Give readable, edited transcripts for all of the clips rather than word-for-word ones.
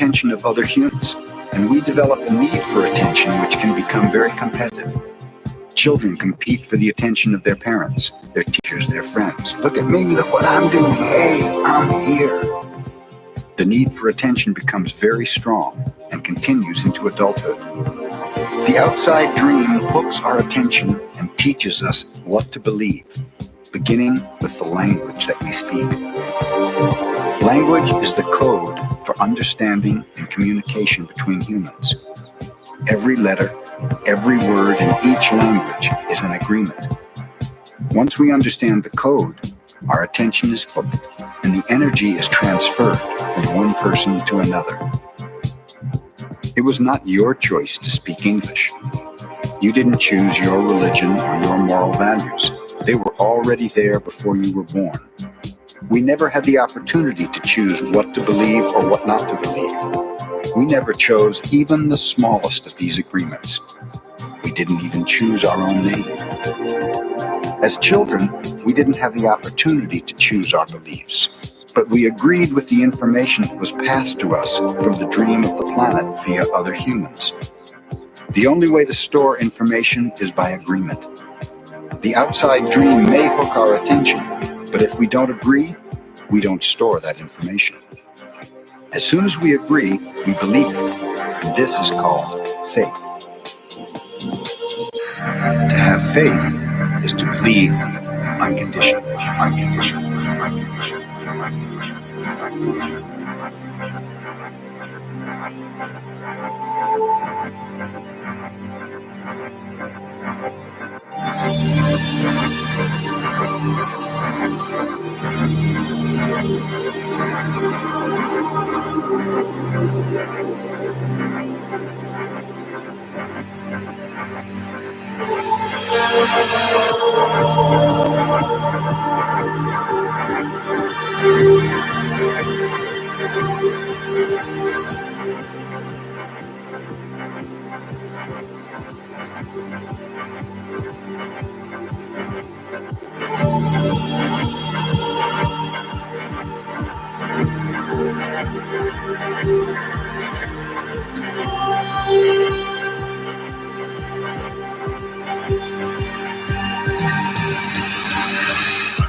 attention of other humans, and we develop a need for attention which can become very competitive. Children compete for the attention of their parents, their teachers, their friends. Look at me, look what I'm doing. Hey, I'm here. The need for attention becomes very strong and continues into adulthood. The outside dream hooks our attention and teaches us what to believe, beginning with the language that we speak. Language is the code for understanding and communication between humans. Every letter, every word in each language is an agreement. Once we understand the code, our attention is hooked and the energy is transferred from one person to another. It was not your choice to speak English. You didn't choose your religion or your moral values. They were already there before you were born. We never had the opportunity to choose what to believe or what not to believe. We never chose even the smallest of these agreements. We didn't even choose our own name. As children, we didn't have the opportunity to choose our beliefs, but we agreed with the information that was passed to us from the dream of the planet via other humans. The only way to store information is by agreement. The outside dream may hook our attention, but if we don't agree, we don't store that information. As soon as we agree, we believe it, and this is called faith. To have faith is to believe unconditionally.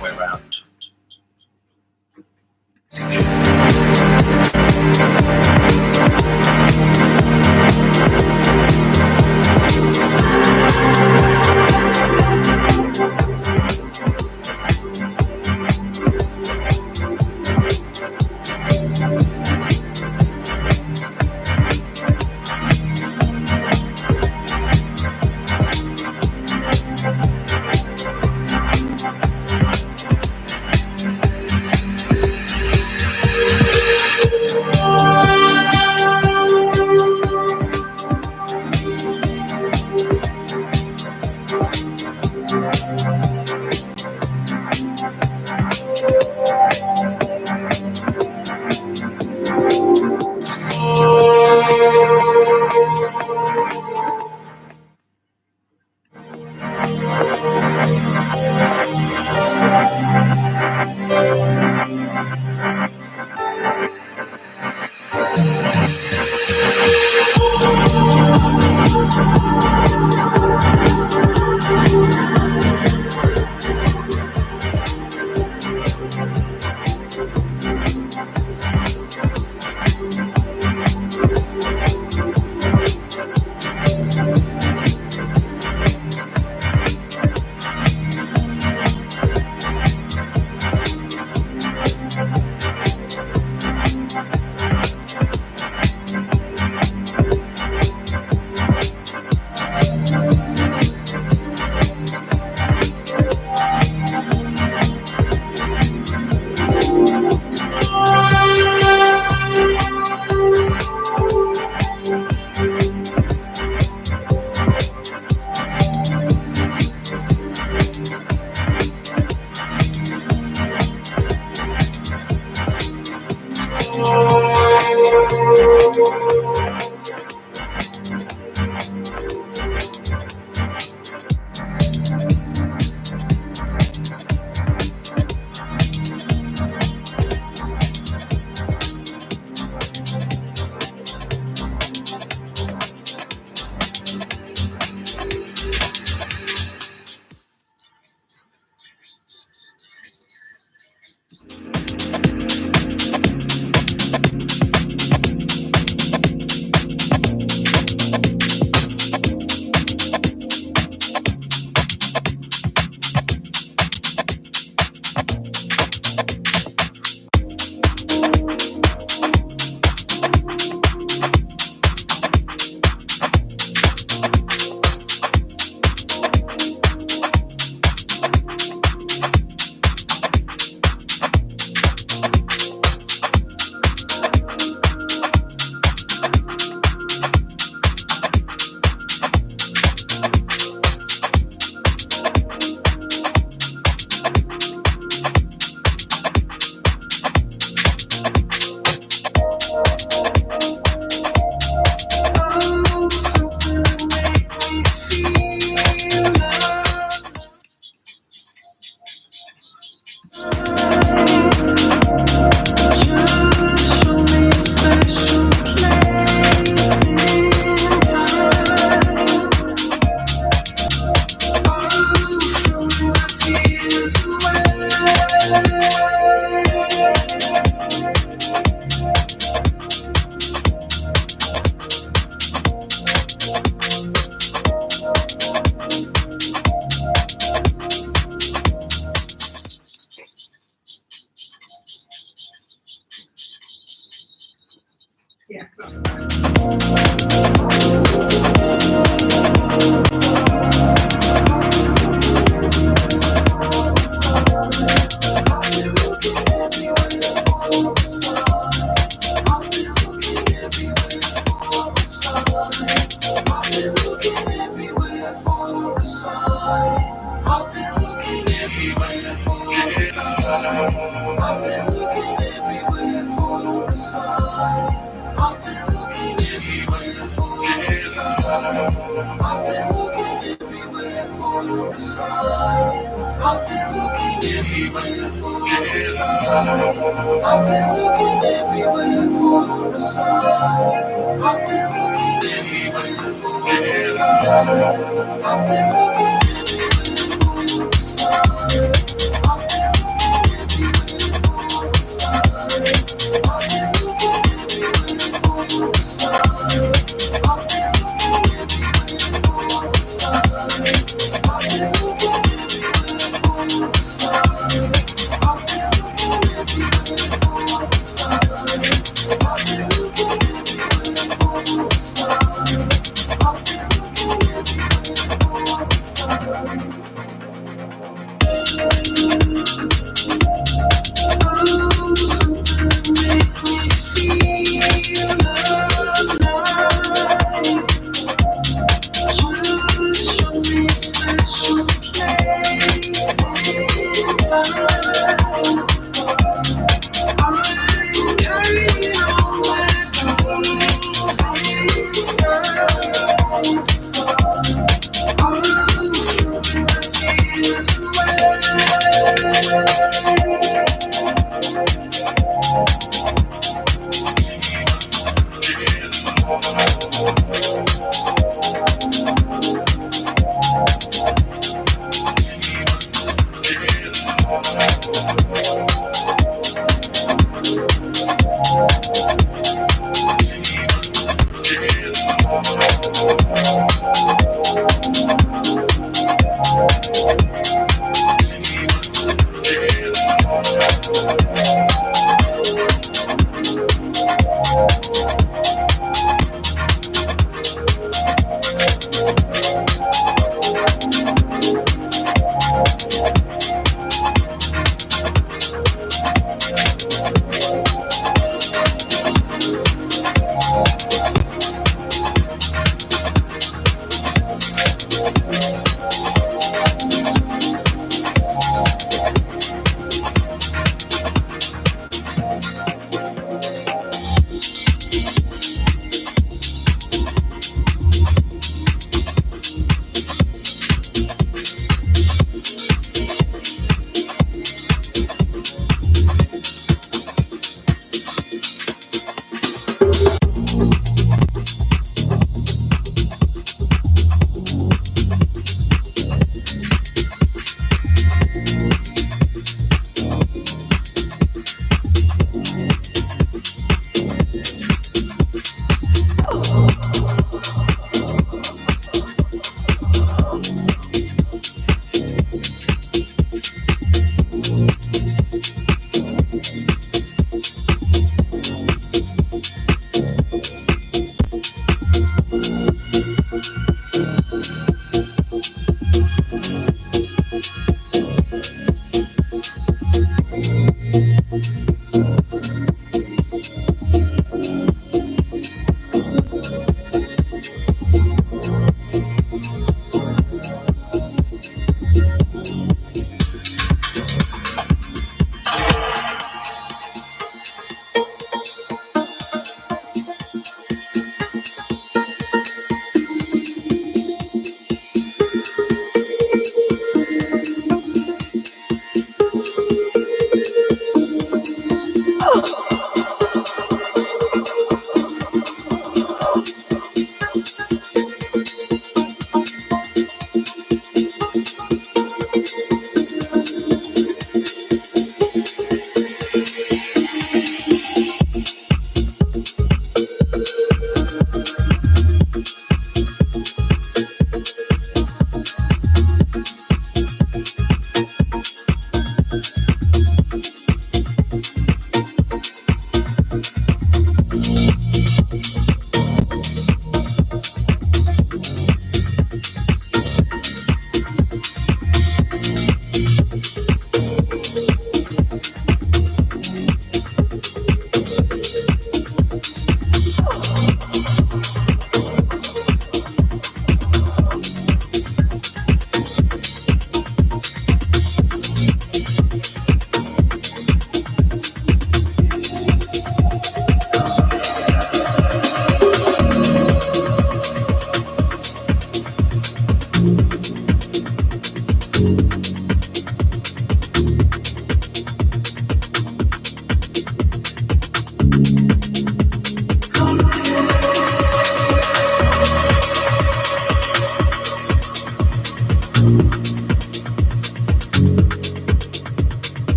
Way around.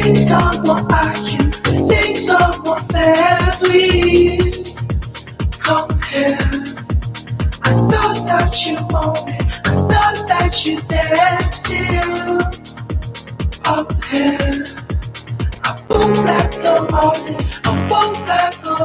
Things are more IQ, things are more families. Compare. I thought that you owned it, I thought that you dared still. Up here, I won't let go of it, I won't let go.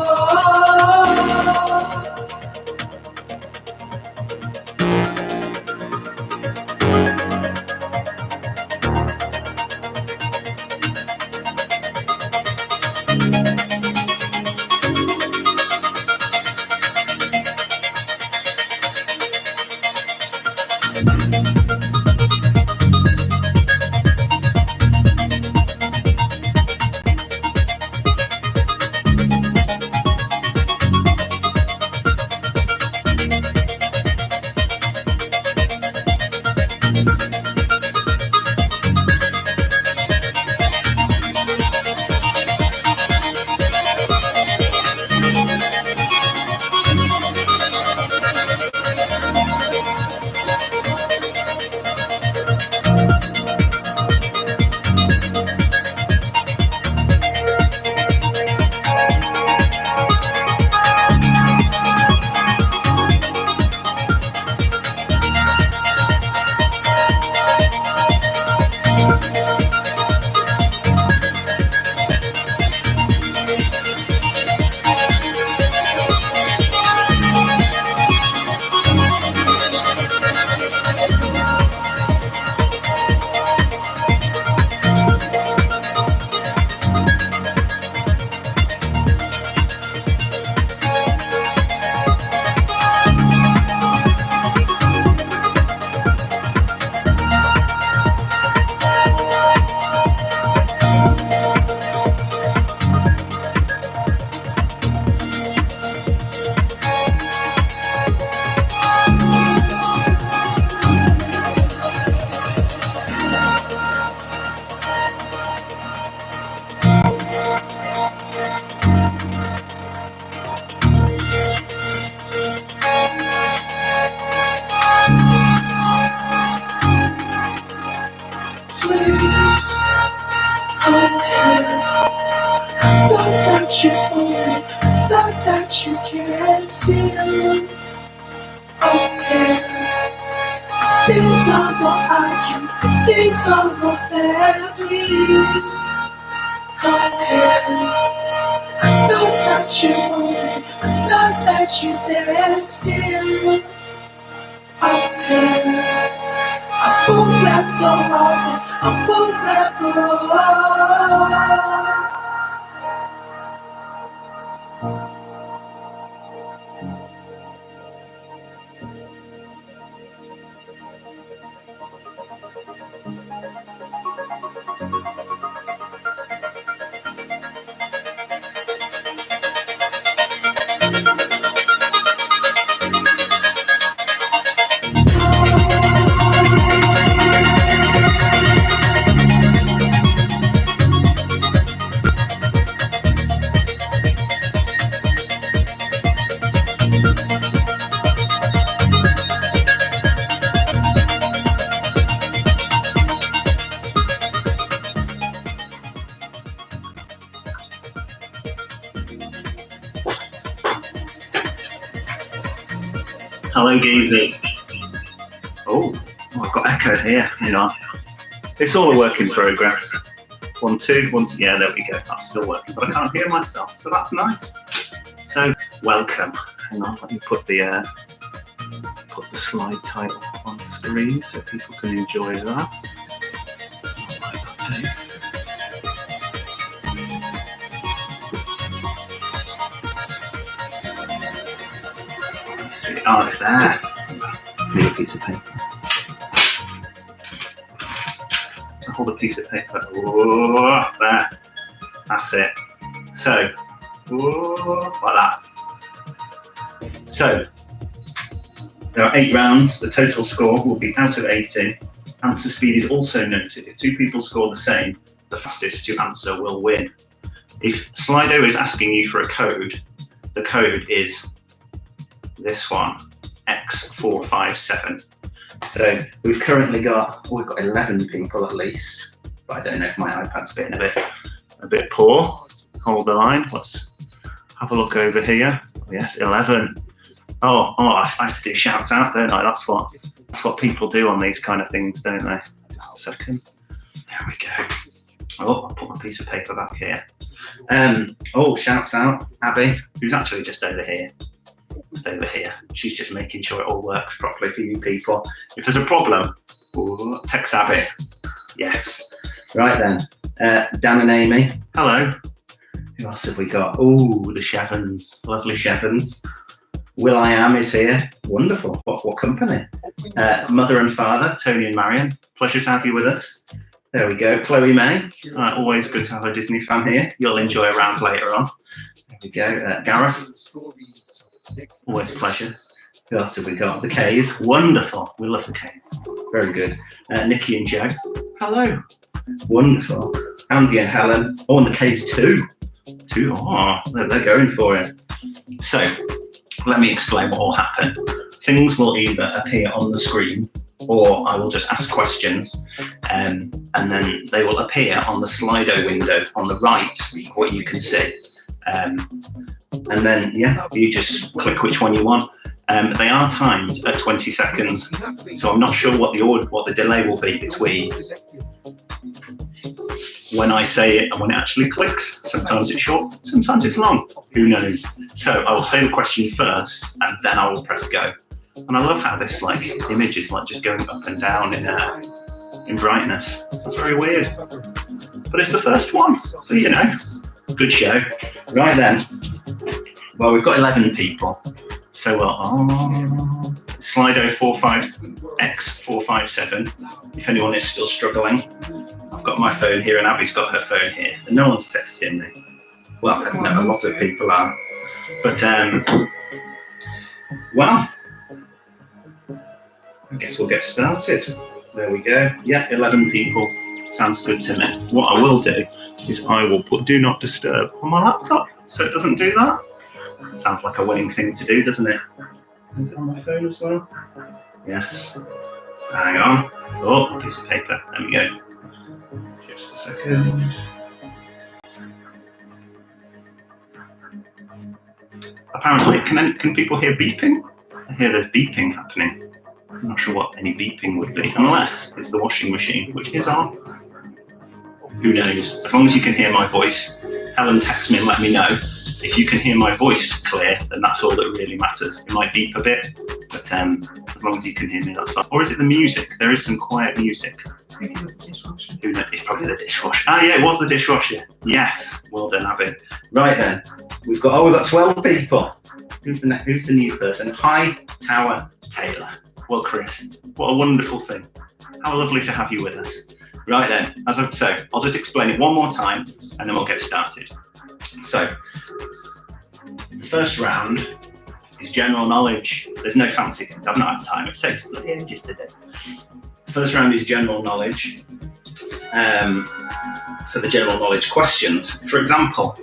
You can still open. Things are more IQ, things are more families. Compare. I thought that you owned, I thought that you dared still open. I won't let go of it, I won't let go. Hello, geezers. Oh, I've got echo here. Hang on. It's all a work in progress. 1, 2, 1, 2. Yeah, there we go. That's still working, but I can't hear myself, so that's nice. So, welcome. Hang on, let me put the slide title on the screen so people can enjoy that. Oh, it's there. Need a piece of paper. So hold a piece of paper. Whoa, there. That's it. So, whoa, like that. So, there are 8 rounds. The total score will be out of 80. Answer speed is also noted. If 2 people score the same, the fastest to answer will win. If Slido is asking you for a code, the code is this one, X457. So we've currently got 11 people at least, but I don't know if my iPad's being a bit poor. Hold the line. Let's have a look over here. Yes, 11. Oh, I have to do shouts out, don't I? That's what people do on these kind of things, don't they? Just a second. There we go. Oh, I'll put my piece of paper back here. Shouts out, Abby, who's actually just over here. Just over here. She's just making sure it all works properly for you people. If there's a problem, text Abby. Yes. Right then. Dan and Amy. Hello. Who else have we got? Oh, the Shevens. Lovely Shevens. Will.i.am is here. Wonderful. What company? Mother and father, Tony and Marion. Pleasure to have you with us. There we go. Chloe May. Always good to have a Disney fan here. You'll enjoy a round later on. There we go. Gareth. Always a pleasure. Who else have we got? The K's. Wonderful. We love the K's. Very good. Nikki and Joe. Hello. Wonderful. Andy and Helen. Oh, and the K's too. Oh, they're going for it. So, let me explain what will happen. Things will either appear on the screen, or I will just ask questions, and then they will appear on the Slido window on the right, what you can see. And then, you just click which one you want. They are timed at 20 seconds, so I'm not sure what the delay will be between when I say it and when it actually clicks. Sometimes it's short, sometimes it's long. Who knows? So I will say the question first, and then I will press go. And I love how this image is just going up and down in brightness. That's very weird, but it's the first one, so good show. Right then. Well, we've got 11 people. So Slido 45X457. If anyone is still struggling, I've got my phone here and Abby's got her phone here, and no one's texting me. Well, I know a lot of people are, but well, I guess we'll get started. There we go. Yeah, 11 people. Sounds good to me. What I will do is I will put Do Not Disturb on my laptop so it doesn't do that. Sounds like a winning thing to do, doesn't it? Is it on my phone as well? Yes. Hang on. Oh, a piece of paper. There we go. Just a second. Apparently, can people hear beeping? I hear there's beeping happening. I'm not sure what any beeping would be, unless it's the washing machine, which is on. Who knows? As long as you can hear my voice. Helen text me and let me know. If you can hear my voice clear, then that's all that really matters. It might beep a bit, but as long as you can hear me, that's fine. Or is it the music? There is some quiet music. I think it was the dishwasher. Who knows? It's probably the dishwasher. Ah, yeah, it was the dishwasher. Yes. Well done, Abby. Right then, we've got 12 people. Who's the new person? Hi, Tower Taylor. Well, Chris, what a wonderful thing. How lovely to have you with us. Right then, I'll just explain it one more time, and then we'll get started. So, the first round is general knowledge. There's no fancy things. I've not had time. It takes bloody ages to do. The first round is general knowledge. So the general knowledge questions. For example,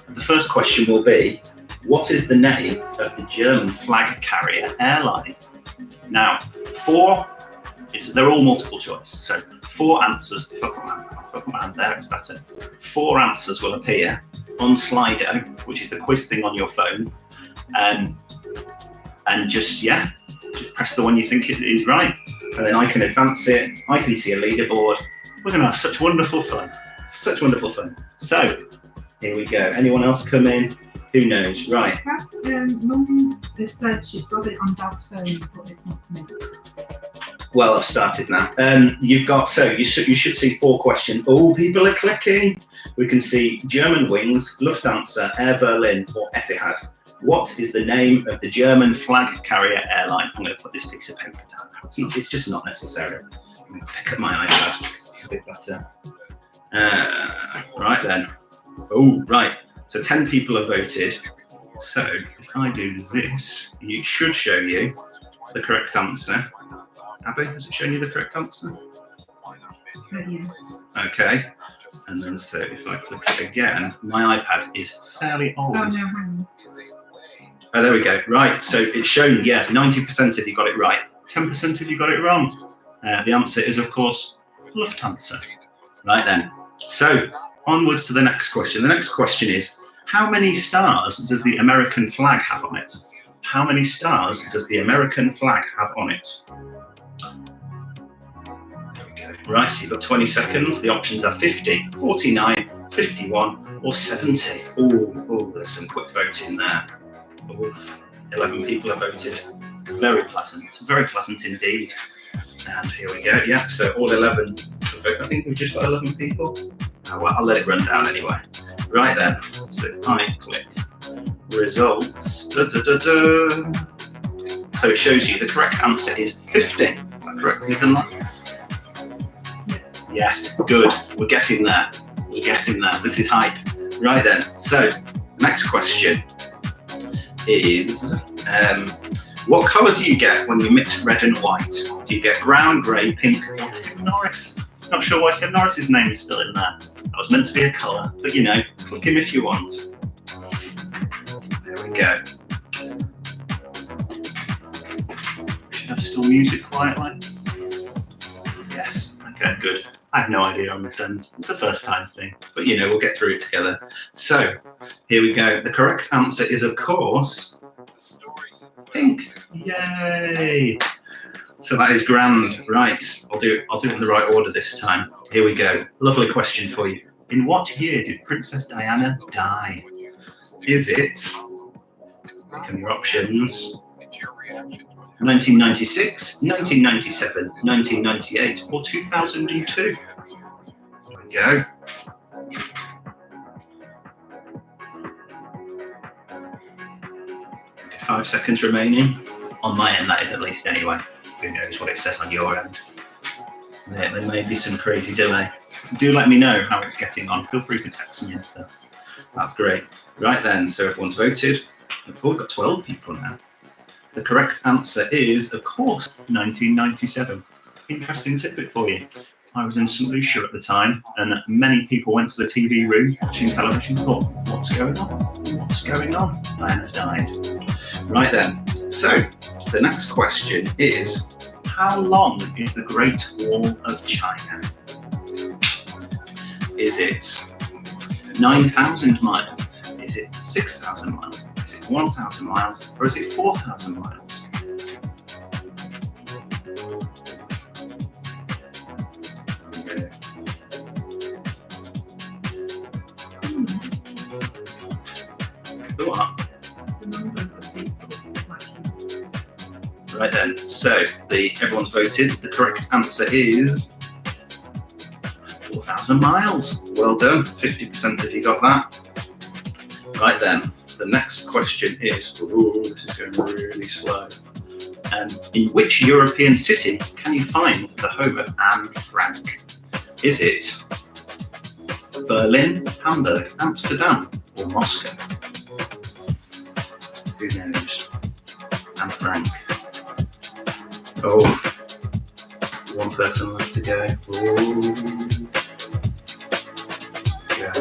the first question will be, what is the name of the German flag carrier airline? Now, they're all multiple choice. So 4 answers. There, it's better. 4 answers will appear on Slido, which is the quiz thing on your phone, and just press the one you think is right, and then I can advance it. I can see a leaderboard. We're going to have such wonderful fun. So here we go. Anyone else come in? Who knows? Right. Mum has said she's got it on Dad's phone, but it's not me. Well, I've started now. You should see 4 questions. Oh, people are clicking. We can see German Wings, Lufthansa, Air Berlin, or Etihad. What is the name of the German flag carrier airline? I'm going to put this piece of paper down. It's just not necessary. I'm going to pick up my iPad because it's a bit better. Right then. Oh, right. So 10 people have voted. So if I do this, it should show you the correct answer. Abby, has it shown you the correct answer? Yeah. Okay. And then so if I click it again, my iPad is fairly old. Oh, no, hang on. Oh, there we go. Right. So it's shown, 90% of you got it right. 10% of you got it wrong. The answer is, of course, Lufthansa. Right then. So onwards to the next question. The next question is, how many stars does the American flag have on it? How many stars does the American flag have on it? There we go. Right, so you've got 20 seconds. The options are 50, 49, 51, or 70. Oh, there's some quick voting there. Oof. 11 people have voted. Very pleasant indeed. And here we go. Yeah, so all 11 have voted. I think we've just got 11 people. Oh, well, I'll let it run down anyway. Right then, so I click results. So it shows you the correct answer is 50. Is that correct, Stephen? Yes, good. We're getting there. This is hype. Right then, so next question is, what colour do you get when you mix red and white? Do you get brown, grey, pink, or Tim Norris? Not sure why Tim Norris's name is still in there. That was meant to be a colour, but you know, click him if you want. There we go. Should have still music quietly. Yes, okay, good. I have no idea on this end. It's a first time thing, but you know, we'll get through it together. So, here we go. The correct answer is, of course, pink. Yay! So that is grand. Right, I'll do it in the right order this time. Here we go. Lovely question for you. In what year did Princess Diana die? Is it, pick on your options, 1996, 1997, 1998, or 2002? There we go. Okay, 5 seconds remaining. On my end, that is at least anyway. Who knows what it says on your end? There may be some crazy delay. Do let me know how it's getting on. Feel free to text me and stuff. That's great. Right then, so everyone's voted. Oh, we've got 12 people now. The correct answer is, of course, 1997. Interesting tidbit for you. I was in St. Lucia at the time, and many people went to the TV room watching television and thought, what's going on? What's going on? Diana's died. Right then, so the next question is, how long is the Great Wall of China? Is it 9,000 miles? Is it 6,000 miles? Is it 1,000 miles? Or is it 4,000 miles? What? Right then, so everyone's voted. The correct answer is 4,000 miles. Well done, 50% of you got that. Right then, the next question is, this is going really slow. In which European city can you find the home of Anne Frank? Is it Berlin, Hamburg, Amsterdam, or Moscow? Who knows? Anne Frank. Oh, one person left to go. Yeah.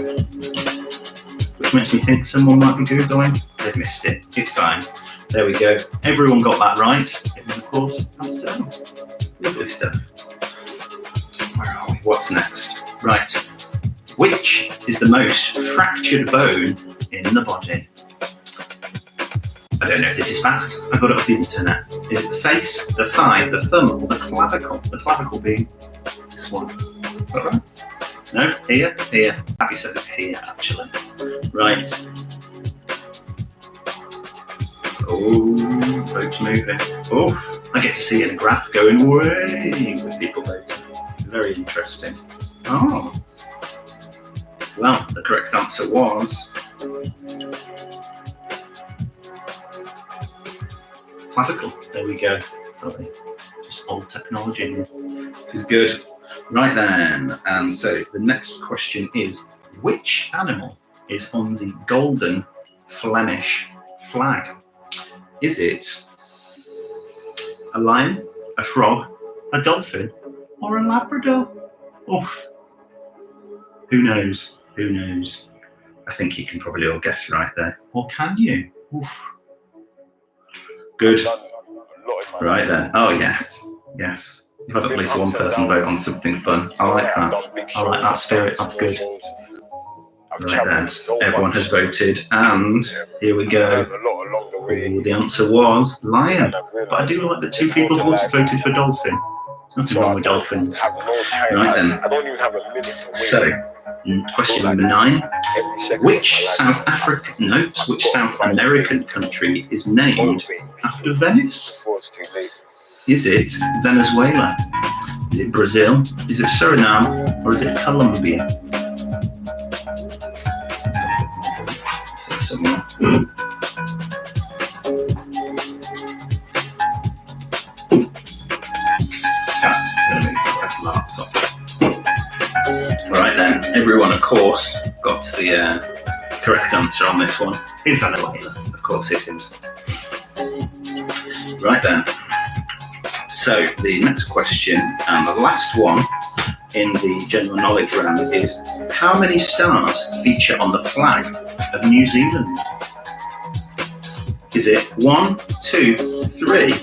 Which makes me think someone might be Googling. They've missed it. It's fine. There we go. Everyone got that right. It was, of course, Amsterdam. Lovely stuff. Where are we? What's next? Right. Which is the most fractured bone in the body? I don't know if this is fact. I got it off the internet. Is it the face, the thigh, the thumb, or the clavicle? The clavicle being this one. Is that right? No? Here? Here. Abby says it's here, actually. Right. Oh, votes moving. Oh, I get to see in a graph going way with people voting. Very interesting. Oh. Well, the correct answer was clavicle. There we go. Sorry, just old technology. This is good. Right then, and so the next question is, which animal is on the golden Flemish flag? Is it a lion, a frog, a dolphin, or a Labrador? Oh, who knows? Who knows? I think you can probably all guess right there. Or can you? Oof. Good. Right then. Oh, yes. Yes. You've had at least one person vote on something fun. I like that. I like that spirit. That's good. Right then, everyone has voted, and here we go. Ooh, the answer was lion, but I do like that 2 people have also voted for dolphin. There's nothing wrong with dolphins. Right then, so question number 9: which South American country is named after Venice? Is it Venezuela? Is it Brazil? Is it Suriname? Or is it Colombia? Right then, everyone of course got the correct answer on this one. It's Venezuela, of course it is. Right then, so the next question and the last one in the general knowledge round is: how many stars feature on the flag of New Zealand? Is it 1, 2, 3,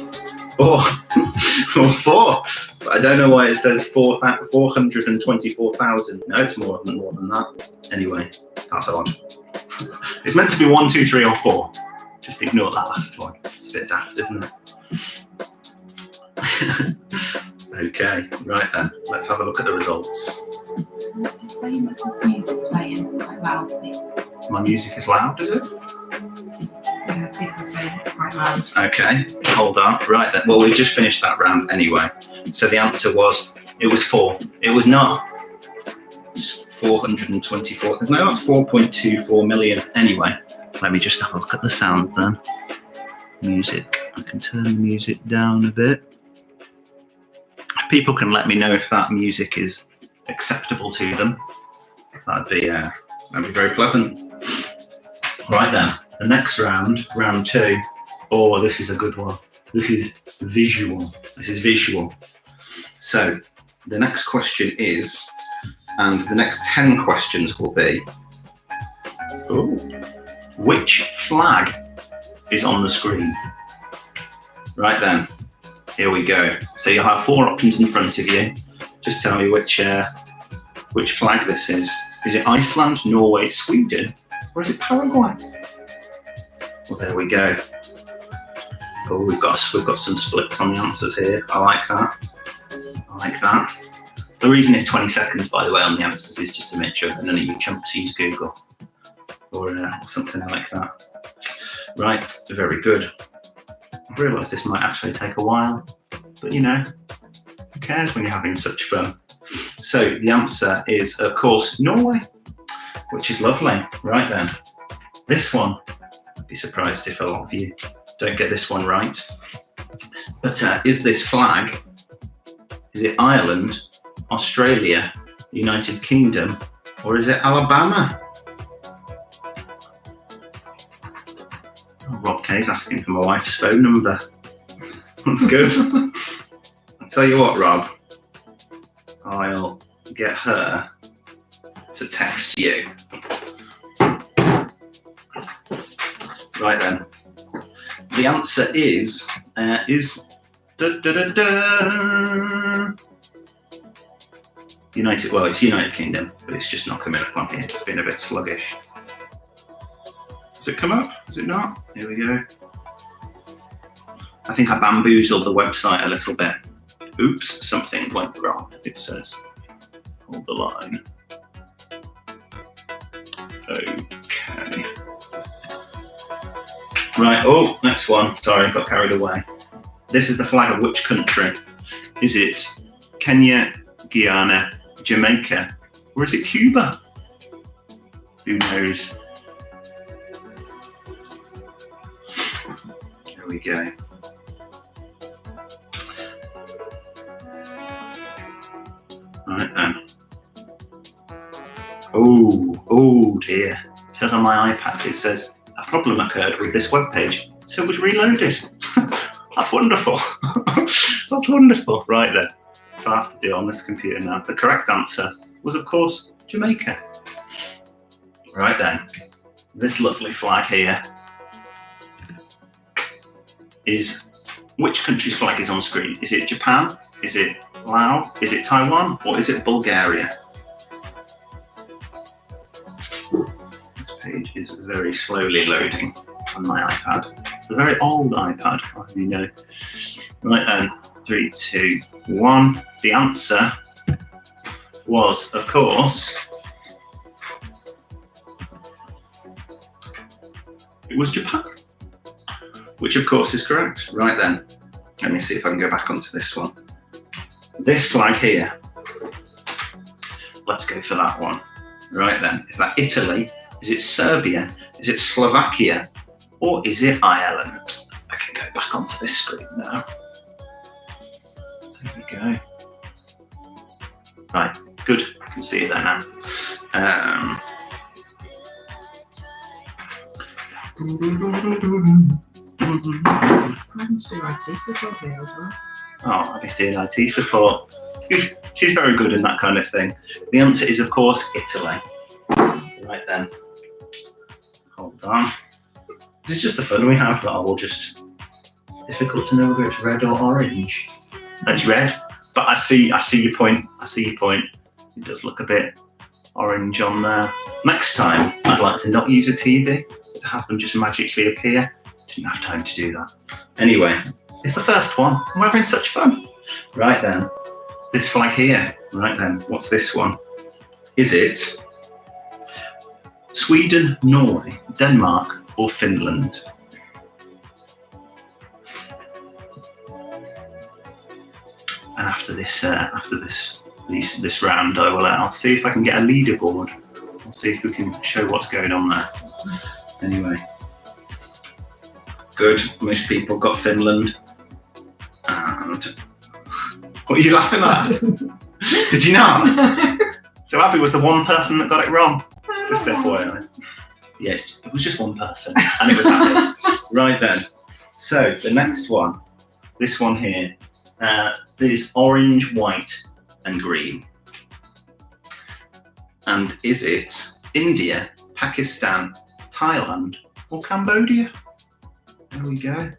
or 4? But I don't know why it says 424,000. No, it's more than that. Anyway, that's odd. It's meant to be 1, 2, 3, or 4. Just ignore that last one. It's a bit daft, isn't it? Okay, right then. Let's have a look at the results. The same as music playing quite loudly. My music is loud, is it? Yeah, people say it's quite loud. Okay, hold on. Right then. Well, we just finished that round anyway. So the answer was, it was 4. It was not 424. No, that's 4.24 million. Anyway, let me just have a look at the sound then. Music. I can turn the music down a bit. People can let me know if that music is acceptable to them. That'd be very pleasant. Right then, the next round, round 2. Oh, this is a good one. This is visual. So the next question is, and the next 10 questions will be, which flag is on the screen? Right then, here we go. So you'll have 4 options in front of you. Just tell me which flag this is. Is it Iceland, Norway, Sweden, or is it Paraguay? Well, there we go. Oh, we've got some splits on the answers here. I like that. The reason it's 20 seconds, by the way, on the answers is just to make sure that none of you chumps use Google or something like that. Right, very good. I realise this might actually take a while, but you know, who cares when you're having such fun? So the answer is, of course, Norway, which is lovely. Right then, this one, I'd be surprised if a lot of you don't get this one right. But is this flag, is it Ireland, Australia, United Kingdom, or is it Alabama? Oh, Rob K's asking for my wife's phone number. That's good. I'll tell you what, Rob, I'll get her to text you. Right then. The answer is United. Well, it's United Kingdom, but it's just not coming up on here. It's been a bit sluggish. Does it come up? Does it not? Here we go. I think I bamboozled the website a little bit. Oops, something went wrong. It says, hold the line. Okay. Right, oh, next one. Sorry, got carried away. This is the flag of which country? Is it Kenya, Guyana, Jamaica, or is it Cuba? Who knows? Here we go. Right then. Oh dear. It says on my iPad, it says, a problem occurred with this web page, so it was reloaded. That's wonderful. That's wonderful. Right then. So I have to do it on this computer now. The correct answer was, of course, Jamaica. Right then. This lovely flag here is, which country's flag is on screen? Is it Japan? Is it Laos? Is it Taiwan or is it Bulgaria? This page is very slowly loading on my iPad. It's a very old iPad, as you know. Right then, 3, 2, 1. The answer was, of course, it was Japan, which of course is correct. Right then, let me see if I can go back onto this one. This flag here, let's go for that one. Right then, is that Italy? Is it Serbia? Is it Slovakia? Or is it Ireland? I can go back onto this screen now. There we go. Right, good, I can see it there now. Oh, I doing IT support. She's very good in that kind of thing. The answer is, of course, Italy. Right then. Hold on. This is just the fun we have, that all just difficult to know whether it's red or orange. It's red, but I see your point. I see your point. It does look a bit orange on there. Next time, I'd like to not use a TV, to have them just magically appear. Didn't have time to do that. Anyway, it's the first one, and we're having such fun. Right then, this flag here. Right then, what's this one? Is it Sweden, Norway, Denmark, or Finland? And after this round, I'll see if I can get a leaderboard. I'll see if we can show what's going on there. Anyway, good. Most people got Finland. And what are you laughing at? Did you not? So Abby was the one person that got it wrong. Just FYI. Yes, it was just one person, and it was Abby. Right then. So the next one, this one here, is orange, white, and green. And is it India, Pakistan, Thailand, or Cambodia? There we go.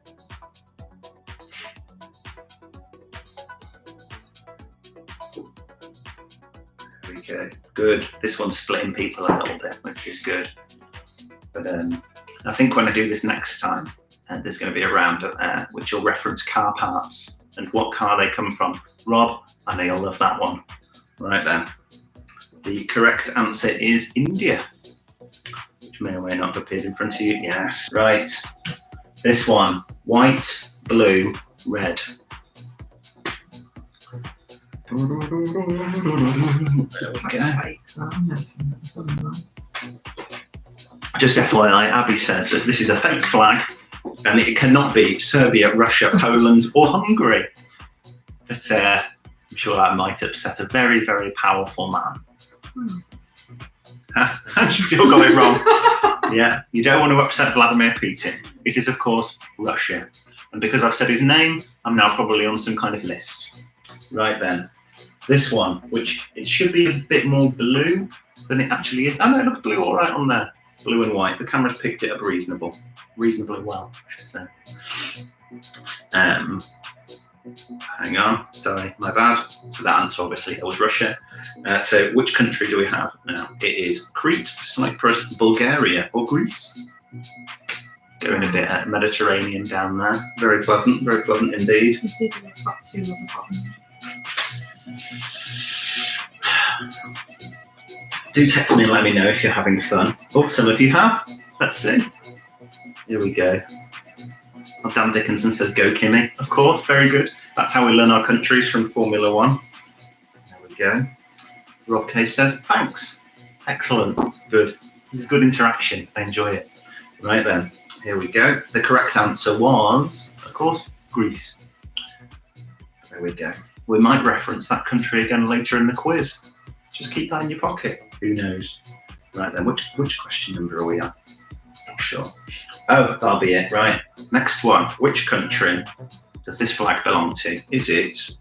There we go. Good. This one's splitting people a little bit, which is good. But I think when I do this next time, there's going to be a round which will reference car parts and what car they come from. Rob, I know you'll love that one. Right then. The correct answer is India, which may or may not have appeared in front of you. Yes, right. This one, white, blue, red. There we go. Just FYI, Abby says that this is a fake flag and it cannot be Serbia, Russia, Poland, or Hungary. But I'm sure that might upset a very, very powerful man. She still got it wrong. Yeah, you don't want to upset Vladimir Putin. It is, of course, Russia. And because I've said his name, I'm now probably on some kind of list. Right then. This one, which it should be a bit more blue than it actually is. Oh no, it looks blue all right on there. Blue and white. The camera's picked it up reasonably well, I should say. Hang on, sorry, my bad. So that answer obviously was Russia. So which country do we have now? It is Crete, Cyprus, Bulgaria, or Greece. Going a bit Mediterranean down there. Very pleasant indeed. You see the top two at the bottom. Do text me and let me know if you're having fun. Oh, some of you have. Let's see. Here we go. Oh, Dan Dickinson says, go Kimmy. Of course, very good. That's how we learn our countries, from Formula 1. There we go. Rob K says, thanks. Excellent. Good. This is good interaction. I enjoy it. Right then, here we go. The correct answer was, of course, Greece. There we go. We might reference that country again later in the quiz. Just keep that in your pocket. Who knows? Right then, which question number are we at? Not sure. Oh, that'll be it. Right. Next one. Which country does this flag belong to? Is it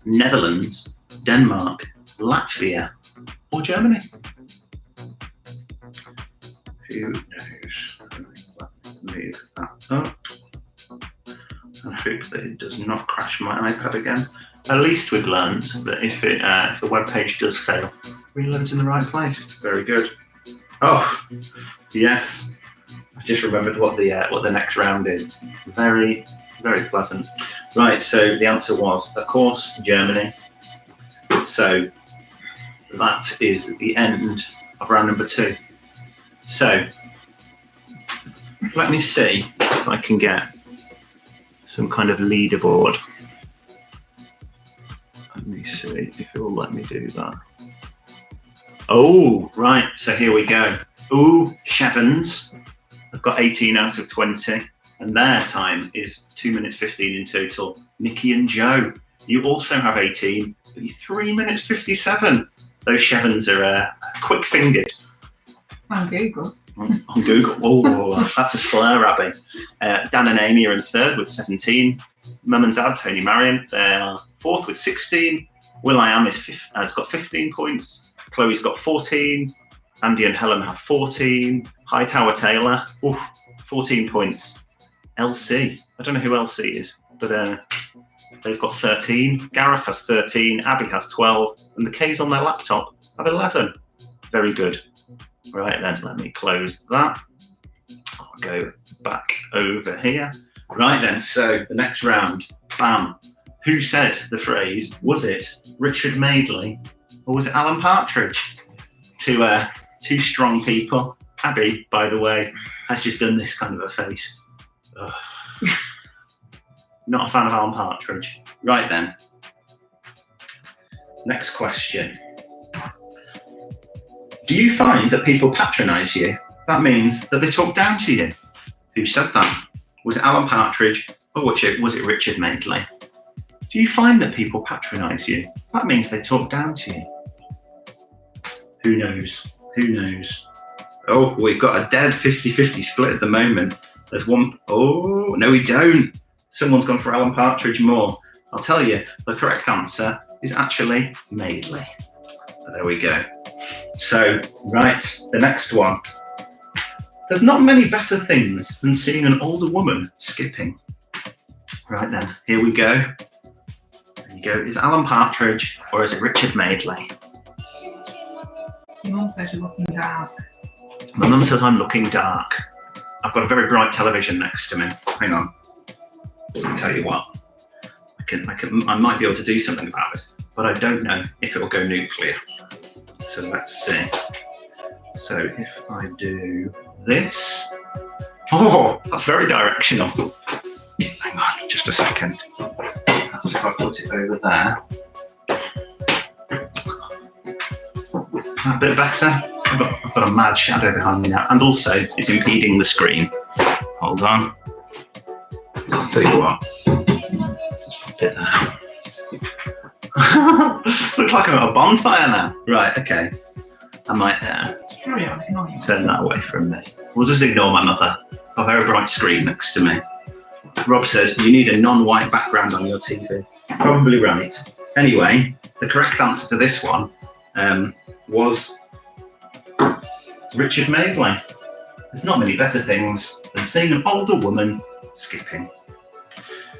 Netherlands, Denmark, Latvia, or Germany? Who knows? Move that up. I hope that it does not crash my iPad again. at least we've learned that if the web page does fail, reloads in the right place. Very good. Oh, yes. I just remembered what the next round is. Very, very pleasant. Right, so the answer was, of course, Germany. So that is the end of round number 2. So let me see if I can get some kind of leaderboard. Let me see if it will let me do that. Oh, right, so here we go. Ooh, Shevens. I've got 18 out of 20, and their time is 2 minutes 15 in total. Nikki and Joe, you also have 18, but you're 3 minutes 57. Those Shevens are quick-fingered. On Google. On Google. Oh, that's a slur, Abby. Dan and Amy are in 3rd with 17. Mum and Dad, Tony Marion, they're 4th with 16. Will.i.am has got 15 points. Chloe's got 14. Andy and Helen have 14. Hightower Taylor, 14 points. LC, I don't know who LC is, but they've got 13. Gareth has 13. Abby has 12. And the K's on their laptop have 11. Very good. Right then, let me close that. I'll go back over here. Right then, so the next round, bam. Who said the phrase, was it Richard Madeley or was it Alan Partridge? Two strong people. Abby, by the way, has just done this kind of a face. Ugh. Not a fan of Alan Partridge. Right then. Next question. Do you find that people patronise you? That means that they talk down to you. Who said that? Was it Alan Partridge or was it Richard Madeley? Do you find that people patronise you? That means they talk down to you. Who knows? Who knows? Oh, we've got a dead 50-50 split at the moment. There's one. Oh, no, we don't. Someone's gone for Alan Partridge more. I'll tell you, the correct answer is actually Madeley. So there we go. So, right, the next one. There's not many better things than seeing an older woman skipping. Right then, here we go. There you go. Is it Alan Partridge or is it Richard Madeley? Your mum says you're looking dark. My mum says I'm looking dark. I've got a very bright television next to me. Hang on. I'll tell you what. I might be able to do something about this, but I don't know if it will go nuclear. So let's see. So if I do this. Oh, that's very directional. Hang on, just a second. Perhaps if I put it over there. A bit better. I've got a mad shadow behind me now, and also it's impeding the screen. Hold on. I'll tell you what. Just put it there. Looks like I'm at a bonfire now. Right, okay. I might Carry on, ignore you. turn that away from me. We'll just ignore my mother. I've got a very bright screen next to me. Rob says you need a non-white background on your TV. Probably right. Anyway, the correct answer to this one was Richard Madeley. There's not many better things than seeing an older woman skipping.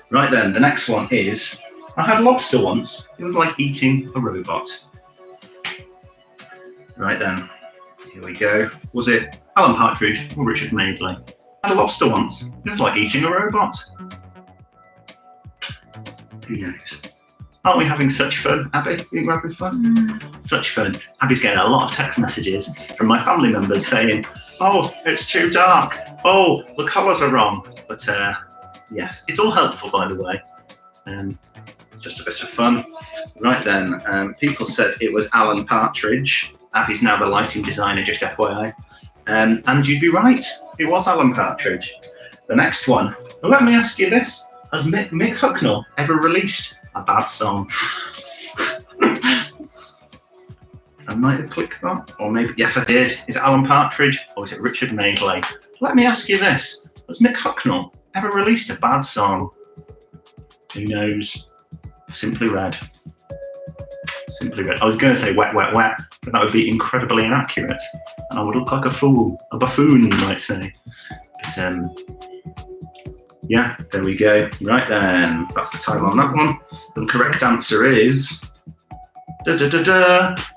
Right then, the next one is, I had lobster once. It was like eating a robot. Right then, here we go. Was it Alan Partridge or Richard Madeley? I had a lobster once. It was like eating a robot. Who knows? Aren't we having such fun, Abby? You think we're having fun? Such fun. Abby's getting a lot of text messages from my family members saying, oh, it's too dark. Oh, the colours are wrong. But yes, it's all helpful, by the way. Just a bit of fun. Right then, people said it was Alan Partridge. Abby's now the lighting designer, just FYI. And you'd be right, it was Alan Partridge. The next one, well, let me ask you this. Has Mick Hucknall ever released a bad song? I might have clicked that, or maybe, yes I did. Is it Alan Partridge or is it Richard Madeley? Let me ask you this. Has Mick Hucknall ever released a bad song? Who knows? Simply Red. Simply Red. I was going to say Wet, Wet, Wet, but that would be incredibly inaccurate. And I would look like a fool, a buffoon, you might say. But Yeah, there we go. Right then, that's the time on that one. The correct answer is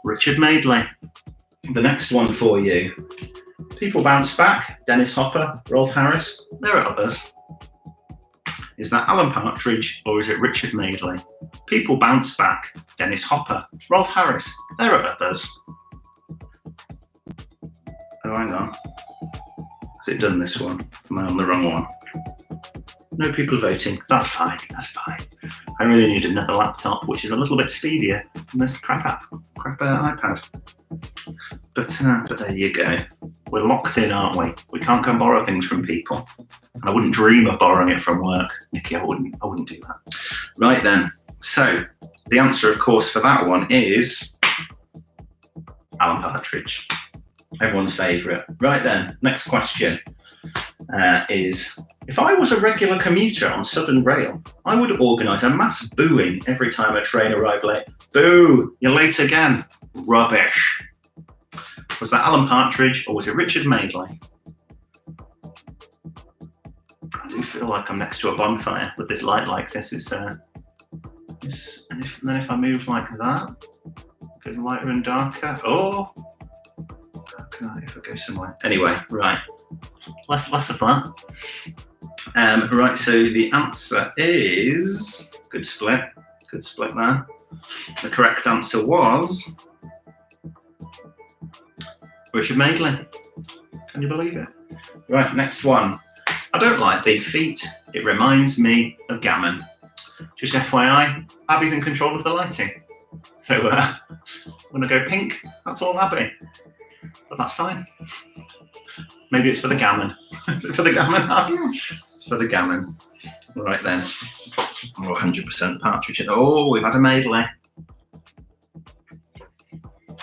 Richard Madeley. The next one for you. People bounce back. Dennis Hopper, Rolf Harris. There are others. Is that Alan Partridge or is it Richard Madeley? People bounce back. Dennis Hopper, Rolf Harris. There are others. Oh, hang on. Has it done this one? Am I on the wrong one? No people voting. That's fine. That's fine. I really need another laptop, which is a little bit speedier than this crap iPad. But there you go. We're locked in, aren't we? We can't go and borrow things from people. And I wouldn't dream of borrowing it from work. Nikki, I wouldn't do that. Right then. So the answer, of course, for that one is Alan Partridge. Everyone's favourite. Right then, next question is, if I was a regular commuter on Southern Rail, I would organise a mass booing every time a train arrived late. Boo! You're late again. Rubbish. Was that Alan Partridge or was it Richard Madeley? I do feel like I'm next to a bonfire with this light like this. And then if I move like that, it goes lighter and darker. Oh, how can I, if I go somewhere? Anyway, right. Less of that. Right, so the answer is good split there. The correct answer was Richard Madeley. Can you believe it? Right, next one. I don't like big feet. It reminds me of gammon. Just FYI, Abby's in control of the lighting. So when I go pink, that's all Abby. But that's fine. Maybe it's for the gammon. Is it for the gammon? It's for the gammon. Right then. Oh, 100% Partridge. Oh, we've had a Madeley.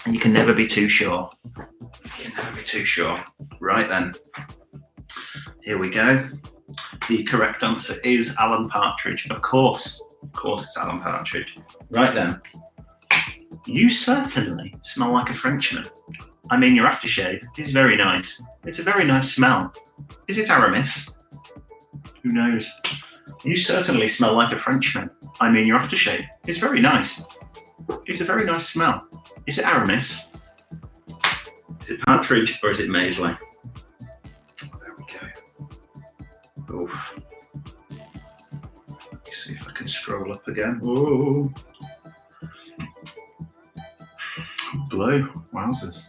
And you can never be too sure. Right then. Here we go. The correct answer is Alan Partridge. Of course it's Alan Partridge. Right then. You certainly smell like a Frenchman. I mean, your aftershave is very nice. It's a very nice smell. Is it Aramis? Who knows? You certainly smell like a Frenchman. I mean, your aftershave is very nice. It's a very nice smell. Is it Aramis? Is it Partridge or is it Madeley? There we go. Oof. Let's see if I can scroll up again. Whoa. Blow. Wowzers.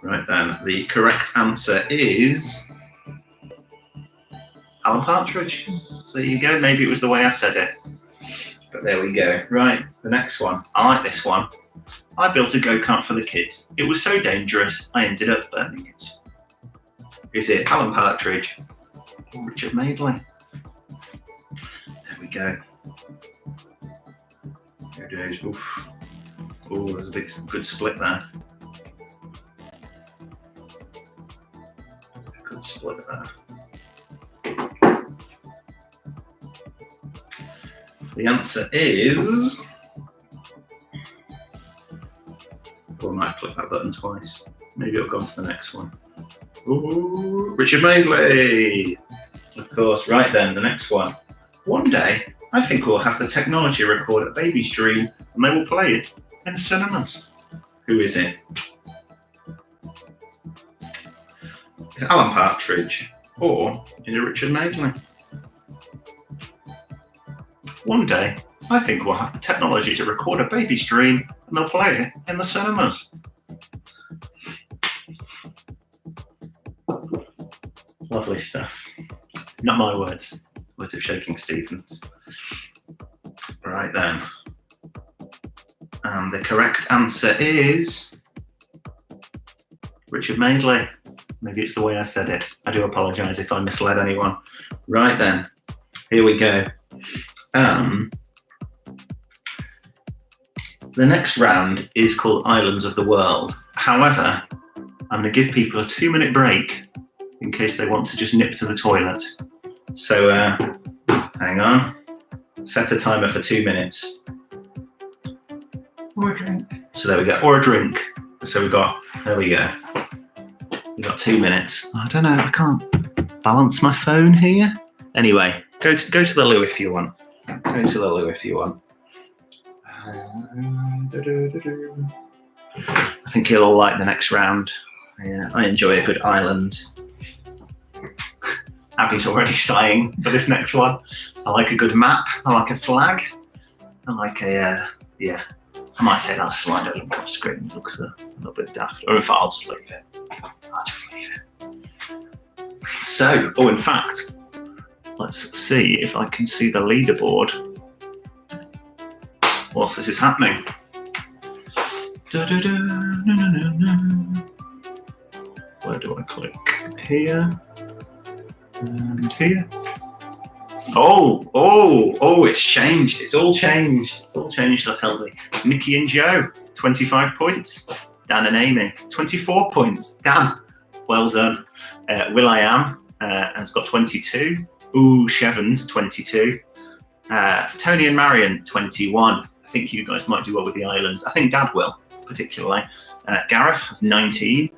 Right then, the correct answer is Alan Partridge. So there you go. Maybe it was the way I said it. But there we go. Right, the next one. I like this one. I built a go-kart for the kids. It was so dangerous, I ended up burning it. Is it Alan Partridge or Richard Madeley? There we go. There it is. Oof. Oh, there's a good split there. Split there. The answer is. Or I might click that button twice. Maybe it'll go on to the next one. Ooh, Richard Madeley. Of course. Right then, the next one. One day, I think we'll have the technology record a baby's dream, and they will play it in cinemas. Who is it? Is it Alan Partridge or is it Richard Madeley? One day, I think we'll have the technology to record a baby's dream and they'll play it in the cinemas. Lovely stuff. Not my words. Words of Shaking Stevens. Right then. And the correct answer is Richard Madeley. Maybe it's the way I said it. I do apologise if I misled anyone. Right then, here we go. The next round is called Islands of the World. However, I'm going to give people a 2-minute break in case they want to just nip to the toilet. So, hang on. Set a timer for 2 minutes. Or a drink. So there we go. Or a drink. So there we go. We've got 2 minutes. I don't know, I can't balance my phone here. Anyway, go to the loo if you want. Go to the loo if you want. I think you'll all like the next round. Yeah, I enjoy a good island. Abby's already sighing for this next one. I like a good map. I like a flag. I like a, yeah. I might take that slider link off screen. It looks a little bit daft. Or if I'll just leave it. I'll just leave it. So, in fact, let's see if I can see the leaderboard whilst this is happening. Where do I click? Here and here. Oh, it's changed. It's all changed. It's all changed, I tell you. Nikki and Joe, 25 points. Dan and Amy, 24 points. Dan, well done. Will.i.am has got 22. Ooh, Shevans, 22. Tony and Marion, 21. I think you guys might do well with the islands. I think Dad will, particularly. Gareth has 19.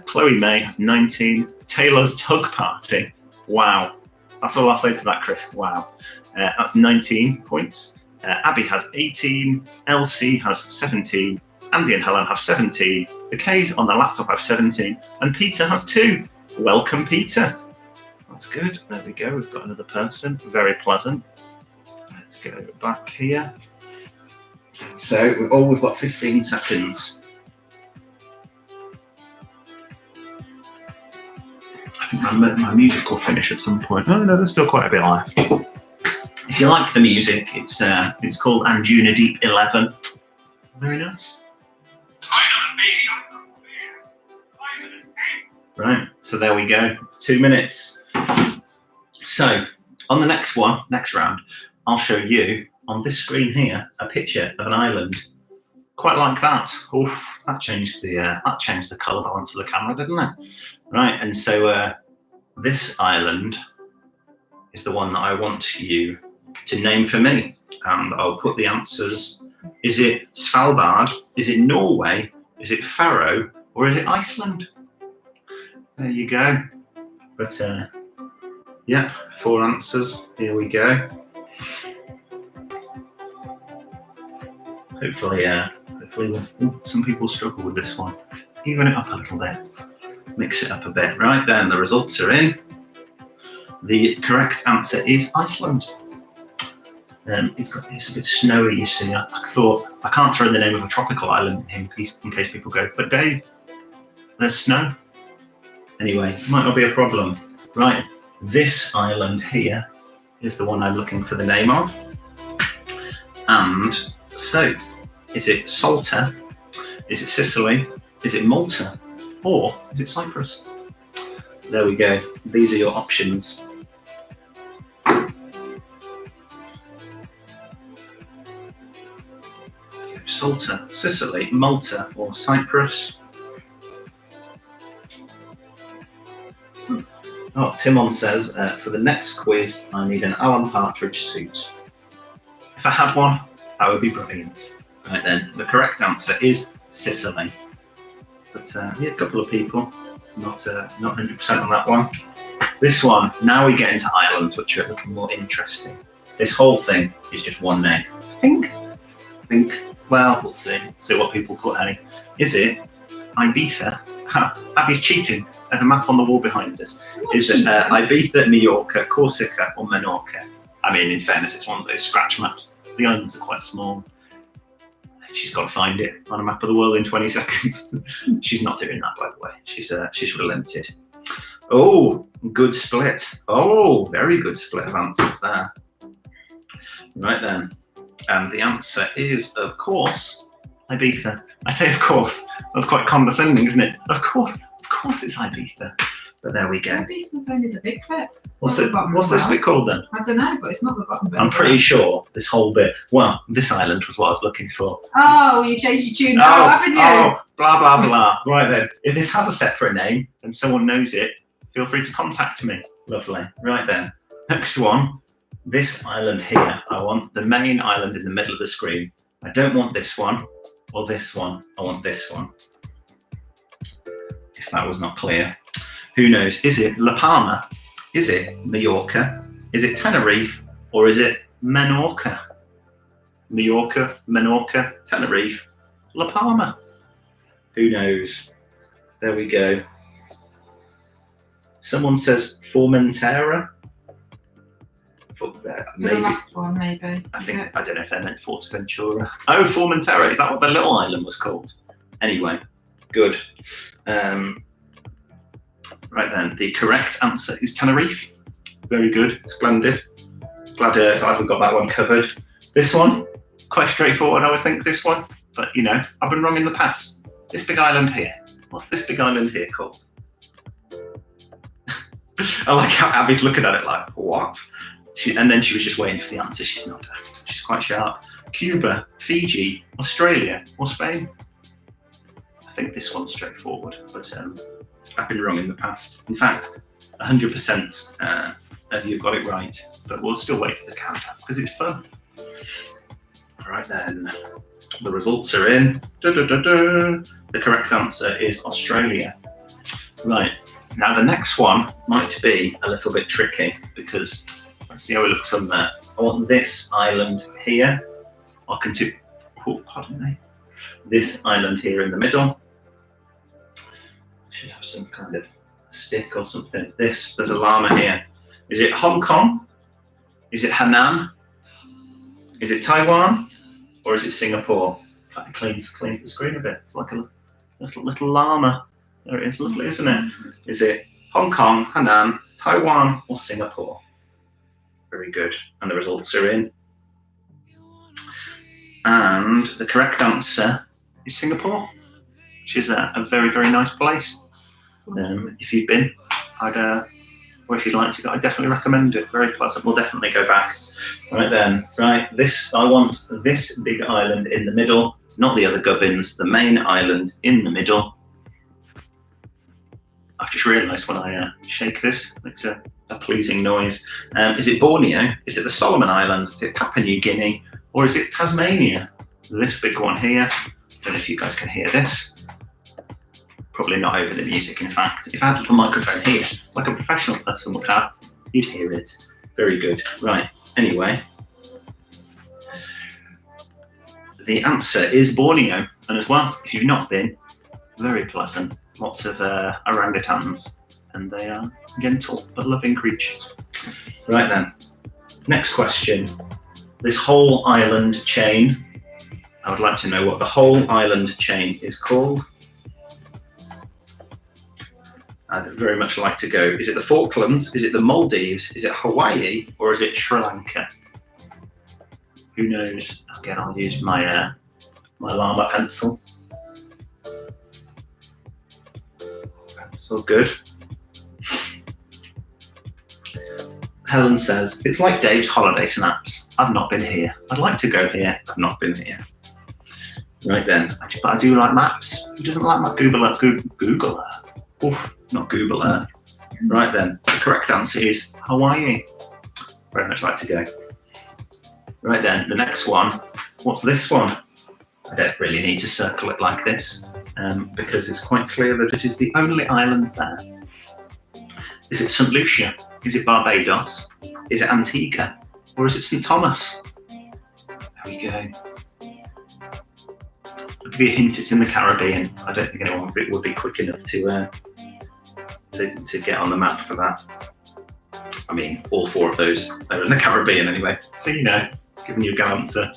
Chloe May has 19. Taylor's Tug Party. Wow. That's all I'll say to that, Chris. Wow. That's 19 points. Abby has 18. LC has 17. Andy and Helen have 17. The K's on the laptop have 17. And Peter has 2. Welcome, Peter. That's good. There we go. We've got another person. Very pleasant. Let's go back here. So, we've got 15 seconds. I think my music will finish at some point. Oh no, there's still quite a bit left. If you like the music, it's called Anjuna Deep 11. Very nice. Right, so there we go. It's 2 minutes. So, on the next round, I'll show you on this screen here a picture of an island. Quite like that. Oof, that changed the colour balance of the camera, didn't it? Right, and so this island is the one that I want you to name for me. And I'll put the answers. Is it Svalbard? Is it Norway? Is it Faroe? Or is it Iceland? There you go. But yeah, 4 answers. Here we go. Hopefully, some people struggle with this one. Even it up a little bit. Mix it up a bit. Right then, the results are in. The correct answer is Iceland. It's a bit snowy, you see. I thought, I can't throw the name of a tropical island in case people go, but Dave, there's snow. Anyway, might not be a problem. Right, this island here is the one I'm looking for the name of. And so, is it Salta? Is it Sicily? Is it Malta? Or is it Cyprus? There we go. These are your options. Salta, Sicily, Malta, or Cyprus. Oh, Timon says, for the next quiz, I need an Alan Partridge suit. If I had one, that would be brilliant. Right then, the correct answer is Sicily. But yeah, a couple of people, not 100% on that one. This one, now we get into islands, which are looking more interesting. This whole thing is just one name. I think. Well, we'll see. See what people put, hey. Is it Ibiza? Abby's cheating. There's a map on the wall behind us. Is it Ibiza, Mallorca, Corsica, or Menorca? I mean, in fairness, it's one of those scratch maps. The islands are quite small. She's got to find it on a map of the world in 20 seconds. She's not doing that, by the way. She's relented. Oh, good split. Oh, very good split of answers there. Right then. And the answer is, of course, Ibiza. I say, of course. That's quite condescending, isn't it? Of course it's Ibiza. But there we go. Ibiza's only the big bit. What's this bit called then? I don't know, but it's not the bottom bit. I'm pretty sure this whole bit. Well, this island was what I was looking for. Oh, you changed your tune now, haven't you? Oh, blah, blah, blah. Right then. If this has a separate name and someone knows it, feel free to contact me. Lovely. Right then. Next one. This island here. I want the main island in the middle of the screen. I don't want this one or this one. I want this one. If that was not clear. Who knows? Is it La Palma? Is it Mallorca? Is it Tenerife? Or is it Menorca? Mallorca, Menorca, Tenerife, La Palma. Who knows? There we go. Someone says Formentera. The last one, maybe. I don't know if they meant Forteventura. Oh, Formentera. Is that what the little island was called? Anyway, good. Right then, the correct answer is Tenerife. Very good, splendid. Glad we got that one covered. This one, quite straightforward, I would think, this one. But, you know, I've been wrong in the past. This big island here. What's this big island here called? I like how Abby's looking at it like, what? And then she was just waiting for the answer. She's not daft. She's quite sharp. Cuba, Fiji, Australia, or Spain? I think this one's straightforward, but I've been wrong in the past. In fact, 100% of you got it right, but we'll still wait for the countdown because it's fun. All right then, the results are in. The correct answer is Australia. Right, now the next one might be a little bit tricky because let's see how it looks on there. I want this island here. This island here in the middle. Should have some kind of stick or something. There's a llama here. Is it Hong Kong? Is it Hainan? Is it Taiwan? Or is it Singapore? That cleans the screen a bit. It's like a little llama. There it is, lovely, isn't it? Is it Hong Kong, Hainan, Taiwan, or Singapore? Very good. And the results are in. And the correct answer is Singapore, which is a very, very nice place. If you've been, or if you'd like to go, I definitely recommend it. Very pleasant. We'll definitely go back. Right then, right. I want this big island in the middle, not the other gubbins. The main island in the middle. I've just realised when I shake this, it makes a pleasing noise. Is it Borneo? Is it the Solomon Islands? Is it Papua New Guinea? Or is it Tasmania? This big one here. I don't know if you guys can hear this. Probably not over the music, in fact. If I had a little microphone here, like a professional person would have, you'd hear it. Very good. Right, anyway. The answer is Borneo. And as well, if you've not been, very pleasant. Lots of orangutans. And they are gentle but loving creatures. Right then, next question. This whole island chain, I would like to know what the whole island chain is called. I'd very much like to go. Is it the Falklands? Is it the Maldives? Is it Hawaii? Or is it Sri Lanka? Who knows? Again, I'll use my llama pencil. So good. Helen says, it's like Dave's holiday snaps. I've not been here. I'd like to go here. I've not been here. Right then, but I do like maps. Who doesn't like my Google Earth? Google Earth. Oof, not Google Earth. Right then, the correct answer is Hawaii. Very much like to go. Right then, the next one. What's this one? I don't really need to circle it like this because it's quite clear that it is the only island there. Is it St. Lucia? Is it Barbados? Is it Antigua? Or is it St. Thomas? There we go. I'll give you a hint, it's in the Caribbean. I don't think anyone would be quick enough to get on the map for that. I mean, all four of those are in the Caribbean anyway. So, you know, giving you a good answer.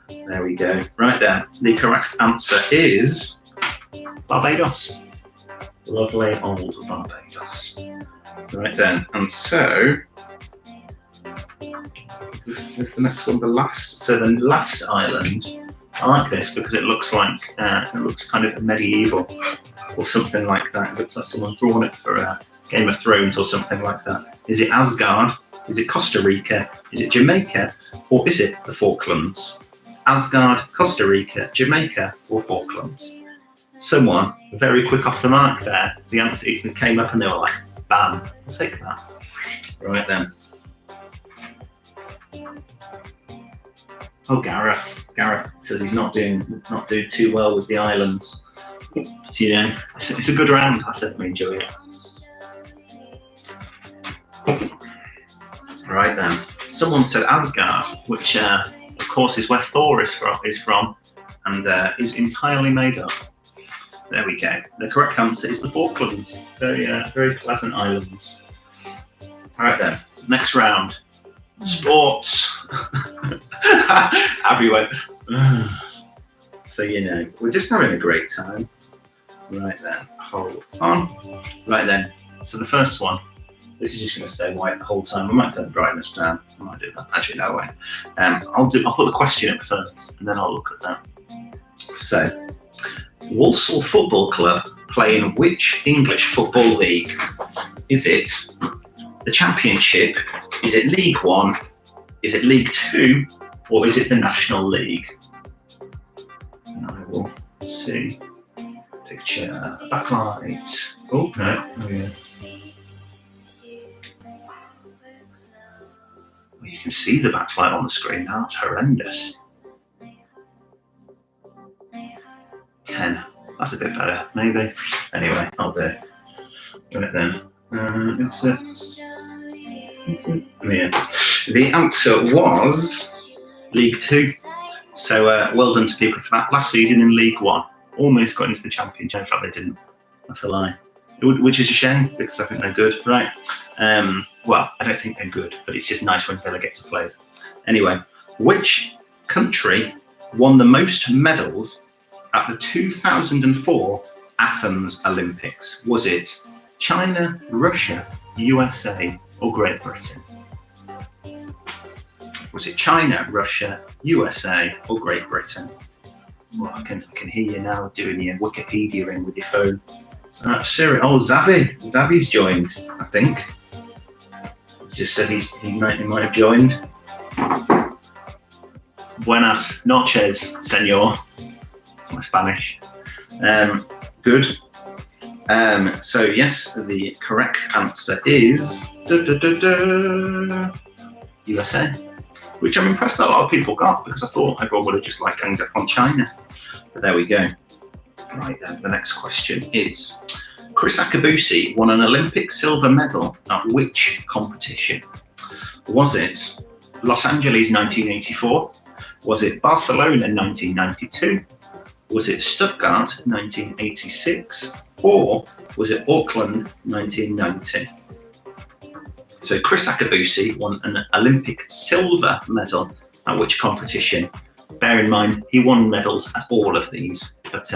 There we go. Right then, the correct answer is Barbados. Lovely old Barbados. Right then, and so this is the next one, the last island. I like this because it looks like it looks kind of medieval or something like that. It looks like someone's drawn it for Game of Thrones or something like that. Is it Asgard? Is it Costa Rica? Is it Jamaica? Or is it the Falklands? Asgard, Costa Rica, Jamaica, or Falklands? Someone very quick off the mark there. The answer came up and they were like, bam, I'll take that. Right then. Oh, Gareth. Gareth says he's not doing too well with the islands. But, you know, it's a good round. I certainly enjoy it. Right then. Someone said Asgard, which of course is where Thor is from and is entirely made up. There we go. The correct answer is the Falklands. Very pleasant islands. Right then. Next round. Sports. Abby went. So we're just having a great time. Right then. Hold on. Right then. So the first one. This is just going to stay white the whole time. I might turn the brightness down. I might do that. Actually, no way. I'll put the question up first, and then I'll look at that. So, Walsall Football Club play in which English football league? Is it the Championship? Is it League One? Is it League Two? Or is it the National League? And I will see. Picture backlight. Oh no. Oh yeah. You can see the backlight on the screen now. It's horrendous. 10. That's a bit better, maybe. Anyway, I'll do it. Do it then. Yeah. The answer was League Two. So well done to people for that. Last season in League One, almost got into the Championship. In fact, they didn't. That's a lie. Which is a shame because I think they're good, right? Well, I don't think they're good, but it's just nice when Villa get to play. Anyway, which country won the most medals at the 2004 Athens Olympics? Was it China, Russia, USA, or Great Britain? Was it China, Russia, USA, or Great Britain? Well, I can hear you now doing your Wikipedia with your phone. Siri. Oh, Zavi's joined, I think. He just said he might have joined. Buenas noches, señor. That's my Spanish. Good. So yes, the correct answer is USA, which I'm impressed that a lot of people got because I thought everyone would have just ganged up on China. But there we go. Right then, the next question is, Chris Akabusi won an Olympic silver medal at which competition? Was it Los Angeles 1984? Was it Barcelona 1992? Was it Stuttgart 1986? Or was it Auckland 1990? So Chris Akabusi won an Olympic silver medal at which competition? Bear in mind, he won medals at all of these, but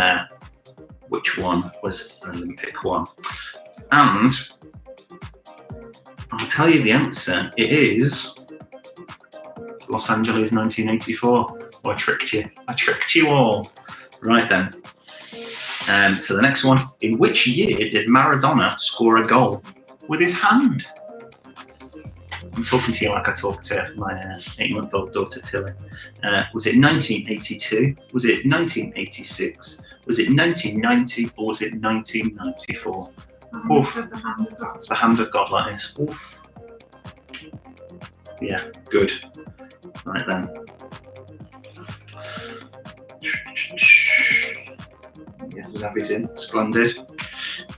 which one was an Olympic one? And I'll tell you the answer. It is Los Angeles 1984. Oh, I tricked you. I tricked you all. Right then. So the next one. In which year did Maradona score a goal with his hand? I'm talking to you like I talk to my 8-month-old daughter Tilly. Was it 1982? Was it 1986? Was it 1990 or was it 1994? Oof. It's the hand of God like this. Oof. Yeah, good. Right then. Yes, Zavi's in. Splendid.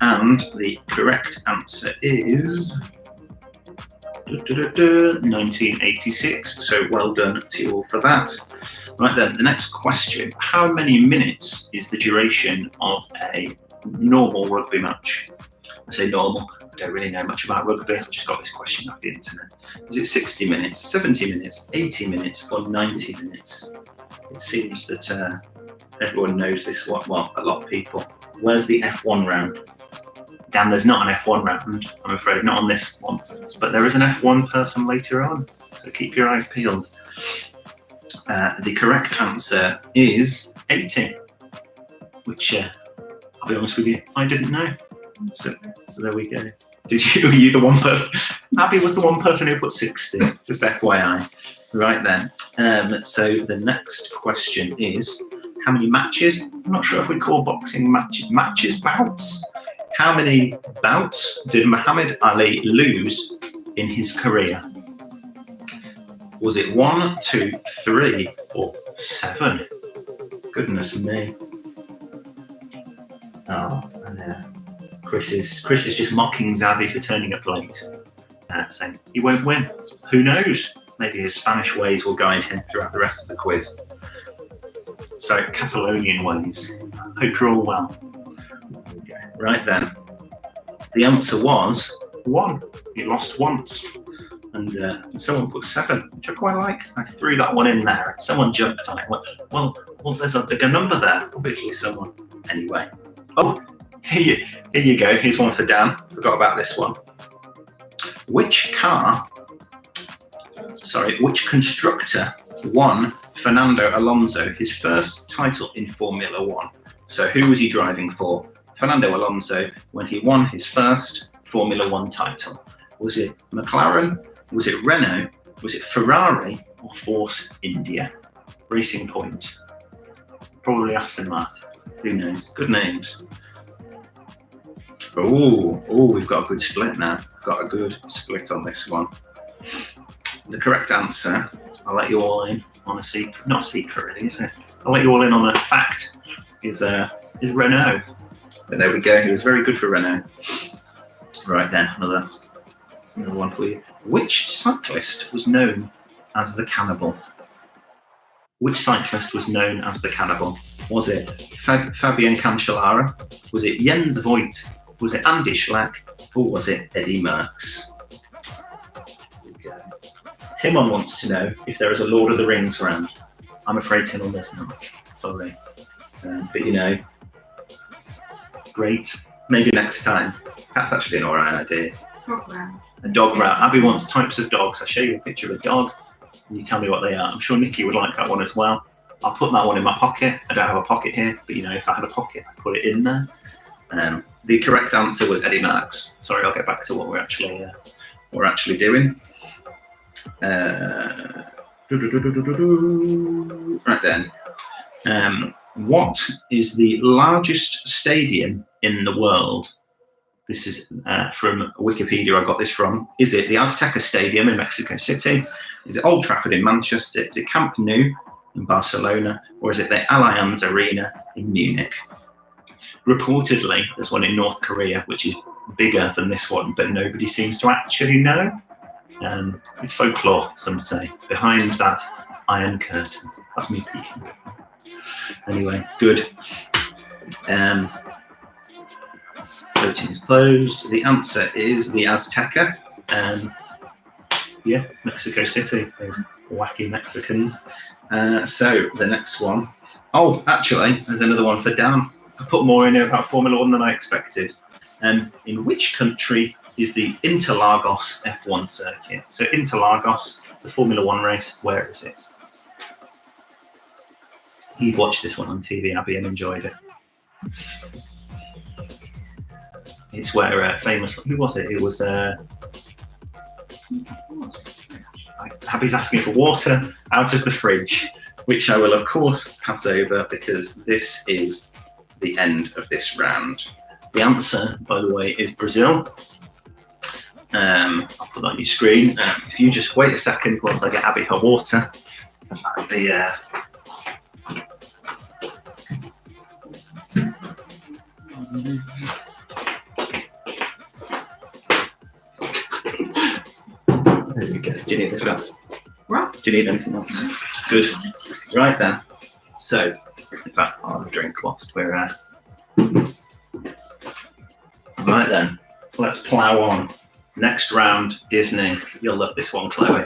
And the correct answer is 1986. So well done to you all for that. Right then, the next question. How many minutes is the duration of a normal rugby match? I say normal. I don't really know much about rugby. I've just got this question off the internet. Is it 60 minutes, 70 minutes, 80 minutes, or 90 minutes? It seems that everyone knows this one. Well, a lot of people. Where's the F1 round? Dan, there's not an F1 round, I'm afraid, not on this one. But there is an F1 person later on, so keep your eyes peeled. The correct answer is 80, which, I'll be honest with you, I didn't know. So there we go. Were you the one person? Abby was the one person who put 60, just FYI. Right then. So the next question is, how many matches? I'm not sure if we call boxing matches bouts. How many bouts did Muhammad Ali lose in his career? Was it 1, 2, 3, or 7? Goodness me. Oh, and Chris is just mocking Zavi for turning up late. saying he won't win. Who knows? Maybe his Spanish ways will guide him throughout the rest of the quiz. So, Catalonian ways. Hope you're all well. Right then. The answer was 1. You lost once. And someone put 7, which I quite like. I threw that one in there. Someone jumped on it. Well, there's a bigger number there. Obviously, someone. Anyway. Oh, here you go. Here's one for Dan. Forgot about this one. Which constructor won Fernando Alonso his first title in Formula 1? So who was he driving for? Fernando Alonso when he won his first Formula 1 title. Was it McLaren? Was it Renault? Was it Ferrari or Force India? Racing Point. Probably Aston Martin. Who knows? Good names. Oh, we've got a good split now. Got a good split on this one. The correct answer, I'll let you all in on a secret. Not a secret, really, is it? I'll let you all in on a fact. Is Renault. But there we go. He was very good for Renault. Right then, another one for you. Which cyclist was known as the Cannibal? Which cyclist was known as the Cannibal? Was it Fabian Cancellara? Was it Jens Voigt? Was it Andy Schleck? Or was it Eddie Merckx? Timon wants to know if there is a Lord of the Rings round. I'm afraid Timon there's not. Sorry. But great. Maybe next time. That's actually an alright idea. Dog round. A dog round. Abby wants types of dogs. I show you a picture of a dog and you tell me what they are. I'm sure Nikki would like that one as well. I'll put that one in my pocket. I don't have a pocket here, but if I had a pocket, I'd put it in there. The correct answer was Eddie Merckx. Sorry, I'll get back to what we're actually doing. Right then. What is the largest stadium in the world? This is from Wikipedia. I got this from. Is it the Azteca Stadium in Mexico City? Is it Old Trafford in Manchester? Is it Camp Nou in Barcelona? Or is it the Allianz Arena in Munich? Reportedly, there's one in North Korea, which is bigger than this one, but nobody seems to actually know. It's folklore, some say, behind that iron curtain. That's me peeking. Anyway, good. Voting is closed. The answer is the Azteca. Mexico City. Those wacky Mexicans. So the next one. Oh, actually, there's another one for Dan. I put more in here about Formula 1 than I expected. In which country is the Interlagos F1 circuit? So Interlagos, the Formula 1 race, where is it? You've watched this one on TV, Abby, and enjoyed it. It's where famously, who was it? It was Abby's asking for water out of the fridge, which I will of course pass over because this is the end of this round. The answer, by the way, is Brazil. I'll put that on your screen. If you just wait a second whilst I get Abby her water, that'll be there we go. Do you need anything else? What? Do you need anything else? Good. Right then. So, in fact, I'll have a drink whilst we're Right then. Let's plough on. Next round, Disney. You'll love this one, Chloe.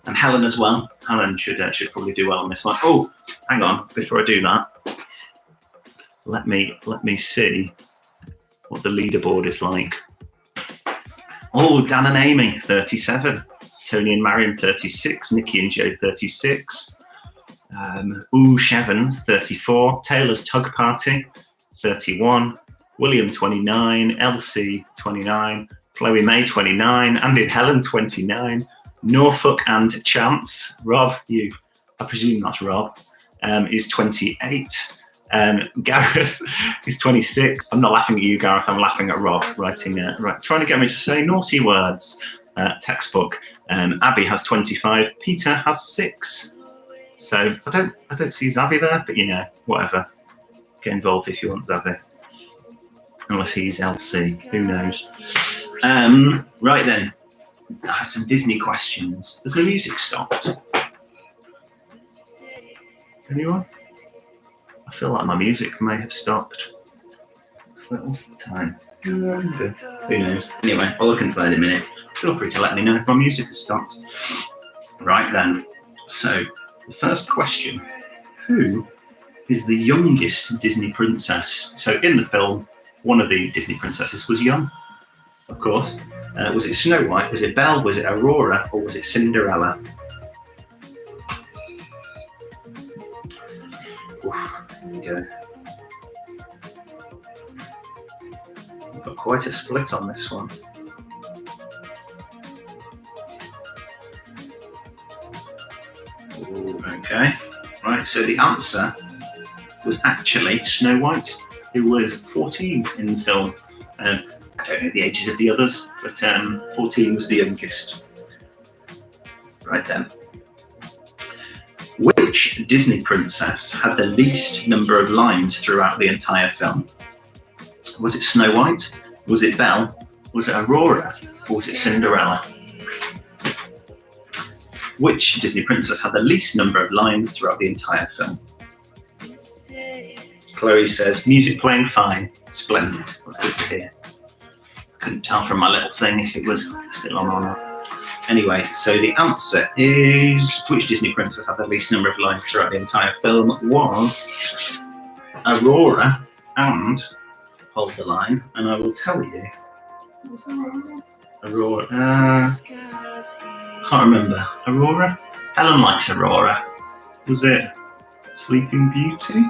And Helen as well. Helen should probably do well on this one. Oh, hang on. Before I do that, let me see what the leaderboard is like. Oh, Dan and Amy, 37. Tony and Marion, 36. Nikki and Joe, 36. Shevens, 34. Taylor's Tug Party, 31. William, 29. Elsie, 29. Chloe May, 29. Andy and Helen, 29. Norfolk and Chance. Rob, I presume that's Rob, is 28. Gareth is 26. I'm not laughing at you, Gareth. I'm laughing at Rob trying to get me to say naughty words. Textbook. Abby has 25. Peter has 6. So I don't see Zabby there, but whatever. Get involved if you want Zabby. Unless he's LC, who knows? Right then. some Disney questions. Has my music stopped? Anyone? I feel like my music may have stopped. What's the time? Who knows? Anyway, I'll look into that in a minute. Feel free to let me know if my music has stopped. Right then. So, the first question. Who is the youngest Disney princess? So, in the film, one of the Disney princesses was young, of course. Was it Snow White? Was it Belle? Was it Aurora? Or was it Cinderella? There we go. We've got quite a split on this one. Ooh, okay. Right, so the answer was actually Snow White, who was 14 in the film. I don't know the ages of the others, but 14 was the youngest. Right then. Which Disney princess had the least number of lines throughout the entire film? Was it Snow White? Was it Belle? Was it Aurora? Or was it Cinderella? Which Disney princess had the least number of lines throughout the entire film? Chloe says, music playing fine. Splendid. That's good to hear. Couldn't tell from my little thing if it was still on or not. Anyway, so the answer is, which Disney princess had the least number of lines throughout the entire film was Aurora, and, hold the line, and I will tell you. Aurora, can't remember. Aurora? Helen likes Aurora. Was it Sleeping Beauty?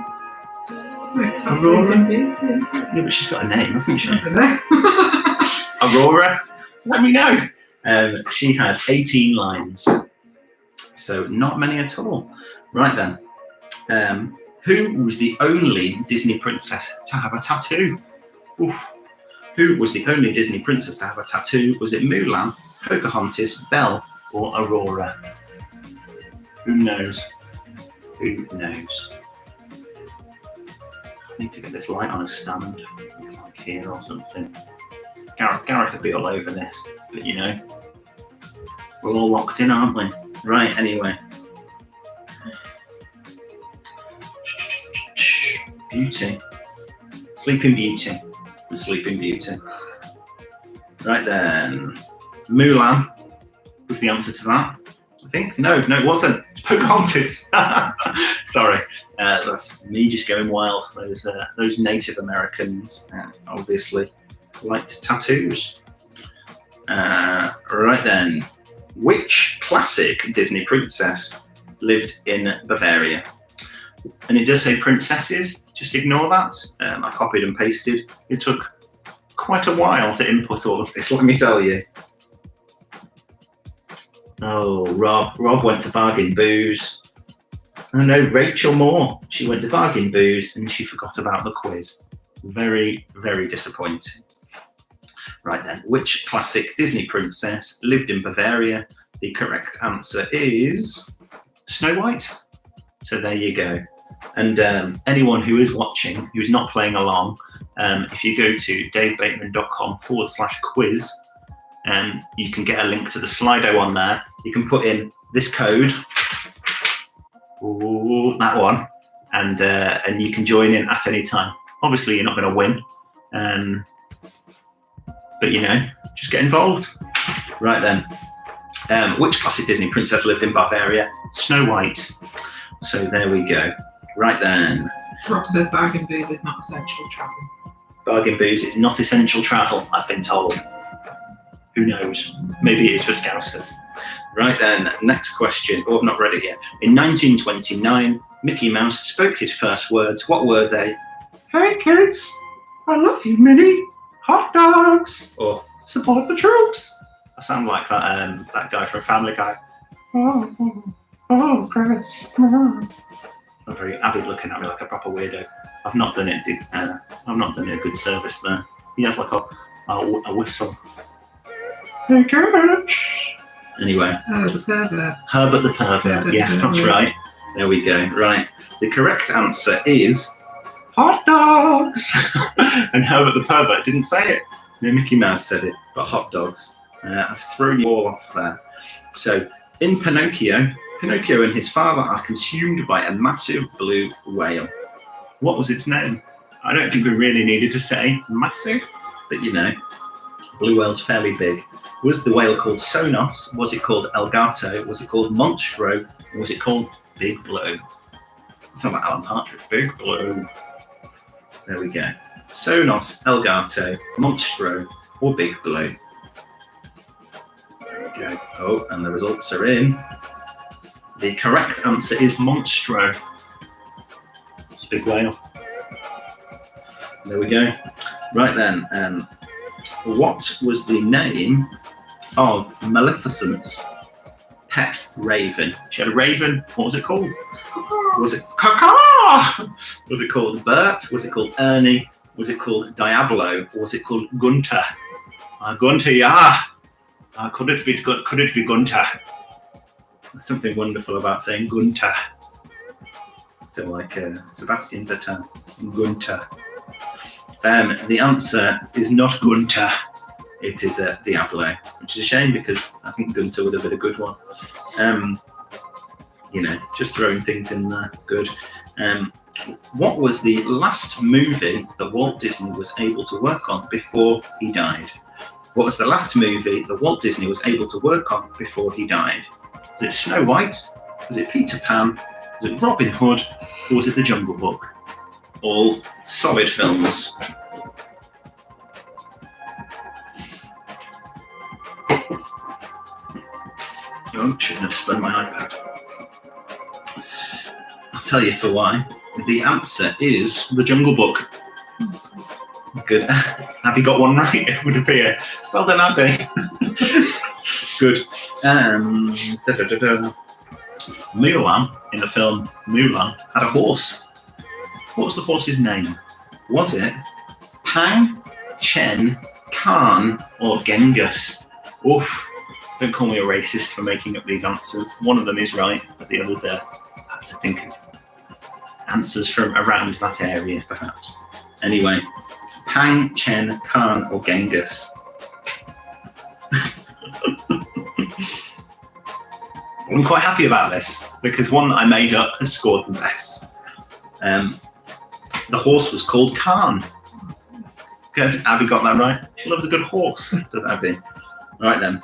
Aurora? Sleeping Beauty, isn't it? Yeah, but she's got a name, hasn't she? I don't know. Aurora? Let me know. She had 18 lines, so not many at all. Right then, who was the only Disney princess to have a tattoo? Oof. Who was the only Disney princess to have a tattoo? Was it Mulan, Pocahontas, Belle, or Aurora? Who knows? Who knows? I need to get this light on a stand, like here or something. Gareth would be all over this, but you know, we're all locked in, aren't we? Right, anyway. Beauty. Sleeping Beauty. The Sleeping Beauty. Right then. Mulan was the answer to that, I think. No, it wasn't. Pocahontas. Sorry. That's me just going wild. Those Native Americans, obviously, liked tattoos. Right then. Which classic Disney princess lived in Bavaria? And it does say princesses, just ignore that. I copied and pasted. It took quite a while to input all of this, let me tell you. Oh, Rob went to Bargain Booze. Oh no, Rachel Moore. She went to Bargain Booze and she forgot about the quiz. Very, very disappointing. Right then, which classic Disney princess lived in Bavaria? The correct answer is Snow White. So there you go. And anyone who is watching, who's not playing along, if you go to davebateman.com/quiz, you can get a link to the Slido on there. You can put in this code, ooh, that one, and you can join in at any time. Obviously, you're not going to win, but you know, just get involved. Right then, which classic Disney princess lived in Bavaria? Snow White. So there we go. Right then. Rob says Bargain Booze is not essential travel. Bargain Booze is not essential travel, I've been told. Who knows? Maybe it is for Scousers. Right then, next question. Oh, I've not read it yet. In 1929, Mickey Mouse spoke his first words. What were they? Hey kids, I love you, Minnie. Hot dogs. Or support the troops. I sound like that guy from Family Guy. Oh, Chris. It's not very. Abby's looking at me like a proper weirdo. I've not done it. I've not done it a good service there. He has like a whistle. Hey, Courage. Anyway. Oh, the pervert. Herbert the pervert. Yes, that's right. There we go. Right. The correct answer is hot dogs. And Herbert the pervert didn't say it. No, Mickey Mouse said it, but hot dogs. I've thrown you all off there. So, in Pinocchio and his father are consumed by a massive blue whale. What was its name? I don't think we really needed to say massive, but you know, blue whale's fairly big. Was the whale called Sonos? Was it called El Gato? Was it called Monstro? Or was it called Big Blue? It's not like Alan Partridge. Big Blue. There we go. Sonos, El Gato, Monstro, or Big Blue. There we go. Oh, and the results are in. The correct answer is Monstro. It's a big whale. There we go. Right then, what was the name of Maleficent's pet raven? She had a raven. What was it called? Was it Caca? Was it called Bert? Was it called Ernie? Was it called Diablo? Or was it called Gunter? Gunter, yeah. Could it be Gunter? There's something wonderful about saying Gunter. I feel like Sebastian Vettel. Gunter. The answer is not Gunter. It is Diablo, which is a shame because I think Gunter would have been a good one. You know, just throwing things in there. Good. What was the last movie that Walt Disney was able to work on before he died? What was the last movie that Walt Disney was able to work on before he died? Was it Snow White? Was it Peter Pan? Was it Robin Hood? Or was it The Jungle Book? All solid films. Oh, shouldn't have spun my iPad. I'll tell you for why. The answer is The Jungle Book. Good. Abby got one right, it would appear. Well done, Abby. Good. Mulan, in the film Mulan, had a horse. What was the horse's name? Was it Pang, Chen, Khan, or Genghis? Oof. Don't call me a racist for making up these answers. One of them is right, but the others are. I have to think of answers from around that area, perhaps. Anyway, Pang, Chen, Khan, or Genghis? I'm quite happy about this because one that I made up has scored the best. The horse was called Khan. Good. Abby got that right. She loves a good horse, does Abby? Right then.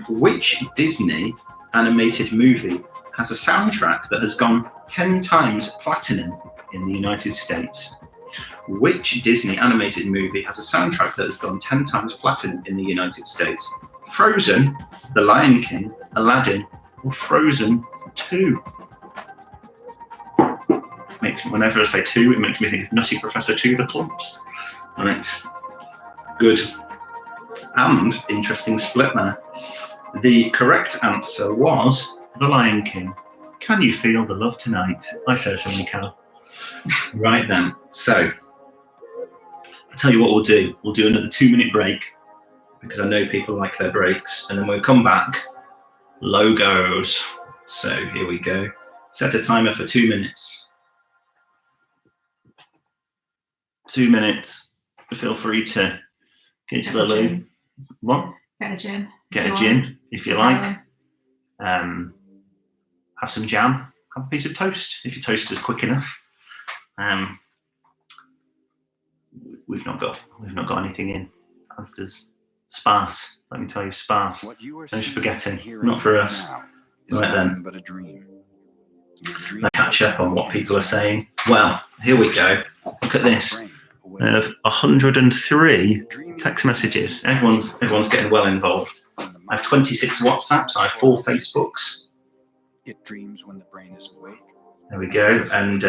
Which Disney animated movie has a soundtrack that has gone 10 times platinum in the United States? Which Disney animated movie has a soundtrack that has gone 10 times platinum in the United States? Frozen, The Lion King, Aladdin, or Frozen 2? Whenever I say 2, it makes me think of Nutty Professor 2, The Clumps. Right. Good. And interesting split there. The correct answer was The Lion King. Can you feel the love tonight? I certainly can. Right then. So, I'll tell you what we'll do. We'll do another 2-minute break because I know people like their breaks. And then we'll come back. Logos. So, here we go. Set a timer for 2 minutes. 2 minutes. Feel free to get to the loo. What? Get a gin. Get a gin, if you like. Have some jam. Have a piece of toast, if your toast is quick enough. We've not got anything in. As does sparse. Let me tell you, sparse. No spaghetti. Not for us. Right then. Let's catch up on what people are saying. Well, here we go. Look at this. I have 103 text messages. Everyone's getting well involved. I have 26 WhatsApps. I have 4 Facebooks. It dreams when the brain is awake. There we go. And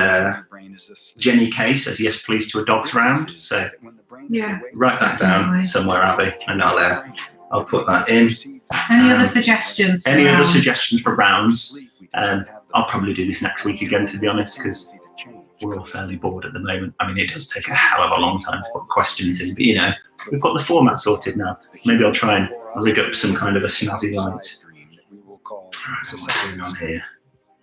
Jenny K says yes, please, to a dog's round. So Yeah. write that down somewhere, Abby, and I'll put that in. Any other suggestions? Any other suggestions for rounds? I'll probably do this next week again, to be honest, because we're all fairly bored at the moment. I mean, it does take a hell of a long time to put questions in, but you know, we've got the format sorted now. Maybe I'll try and rig up some kind of a snazzy light. What's going on here?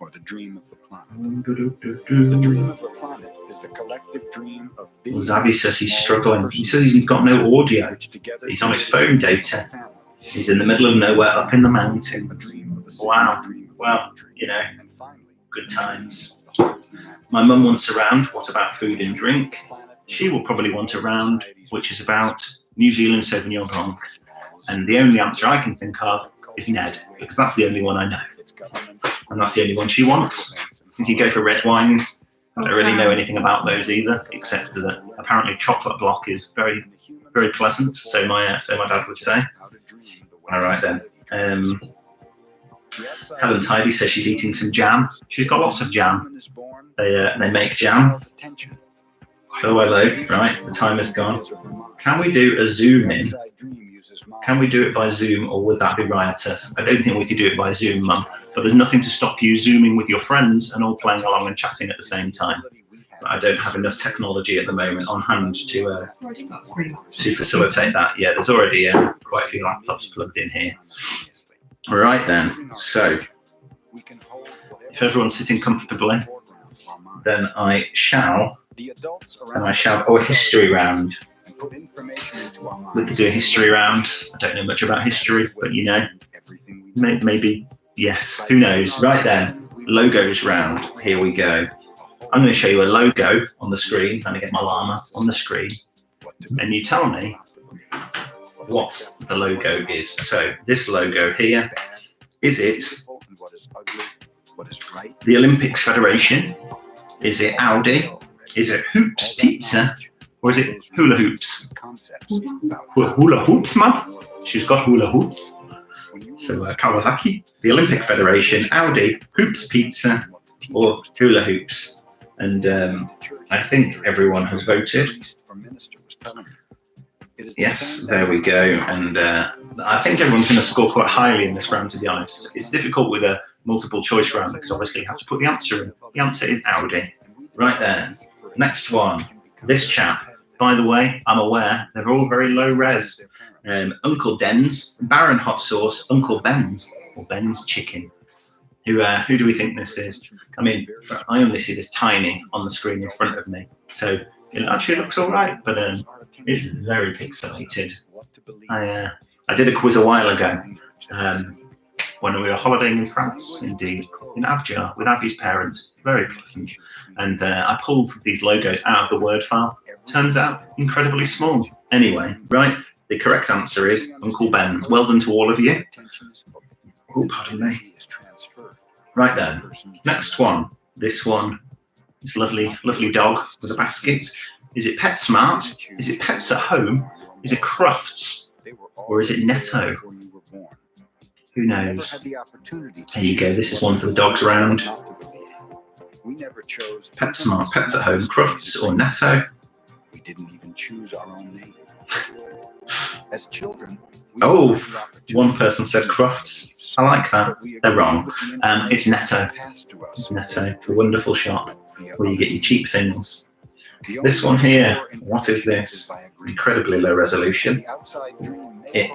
Or the dream of the planet. The dream of the planet is the collective dream of being. Well, Zavi says he's struggling. He says he's got no audio. He's on his phone data. He's in the middle of nowhere, up in the mountains. Wow. Well, good times. My mum wants a round. What about food and drink? She will probably want a round, which is about New Zealand Sauvignon Blanc. And the only answer I can think of is Ned, because that's the only one I know. And that's the only one she wants. If you go for red wines, I don't really know anything about those either, except that apparently chocolate block is very, very pleasant. So my dad would say. All right then. Helen Tidy says she's eating some jam. She's got lots of jam. They make jam. Oh, hello. Right, the time is gone. Can we do a Zoom in? Can we do it by Zoom, or would that be riotous? I don't think we could do it by Zoom, Mum. But there's nothing to stop you Zooming with your friends and all playing along and chatting at the same time. But I don't have enough technology at the moment on hand to facilitate that. Yeah, there's already quite a few laptops plugged in here. All right then. So, if everyone's sitting comfortably, then I shall have a history round. We could do a history round. I don't know much about history, but maybe yes. Who knows? Right then, logos round. Here we go. I'm going to show you a logo on the screen. I'm going to get my llama on the screen, and you tell me what the logo is. So this logo here, is it the Olympics Federation? Is it Audi? Is it Hoops Pizza? Or is it hula hoops? Hula hoops, man. She's got hula hoops. So Kawasaki, the Olympic Federation, Audi, Hoops Pizza, or hula hoops. And I think everyone has voted. Yes, there we go. And I think everyone's going to score quite highly in this round, to be honest. It's difficult with a multiple choice round because obviously you have to put the answer in. The answer is Audi. Right there. Next one. This chap. By the way, I'm aware they're all very low res. Uncle Den's, Baron Hot Sauce, Uncle Ben's, or Ben's Chicken. Who do we think this is? I mean, I only see this tiny on the screen in front of me, so it actually looks all right, but it's very pixelated. I did a quiz a while ago when we were holidaying in France, indeed, in Abjar with Abby's parents. Very pleasant. And I pulled these logos out of the Word file. Turns out, incredibly small. Anyway, right, the correct answer is Uncle Ben's. Well done to all of you. Oh, pardon me. Right then, next one. This one, this lovely, lovely dog with a basket. Is it PetSmart? Is it Pets at Home? Is it Crufts? Or is it Netto? Who knows? There you go. This is one for the dogs round. PetSmart, Pets at Home, Crufts, or Netto? We didn't even choose our own name. As children. Oh, one person said Crufts. I like that. They're wrong. It's Netto. It's Netto, a wonderful shop where you get your cheap things. This one here, what is this? Incredibly low resolution.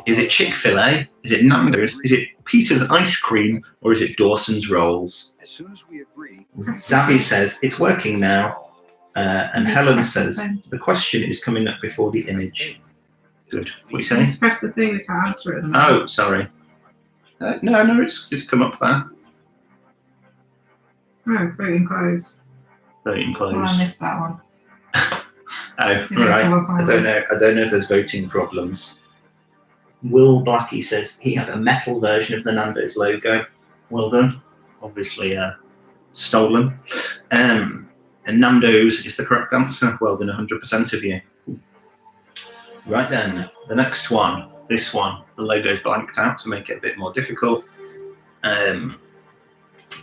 Is it Chick-fil-A? Is it Nando's? Is it Peter's Ice Cream? Or is it Dawson's Rolls? Zavi says it's working now. And Helen says the question is coming up before the image. Good. What are you saying? Just press the thing, we can't answer it at the moment. Oh, sorry. No, it's come up there. Oh, voting close. Voting close. Well, I missed that one. Oh, right. I don't know if there's voting problems. Will Blackie says he has a metal version of the Nando's logo. Well done. Obviously stolen. And Nando's is the correct answer. Well done, 100% of you. Right then, the next one. This one, the logo's blanked out to make it a bit more difficult.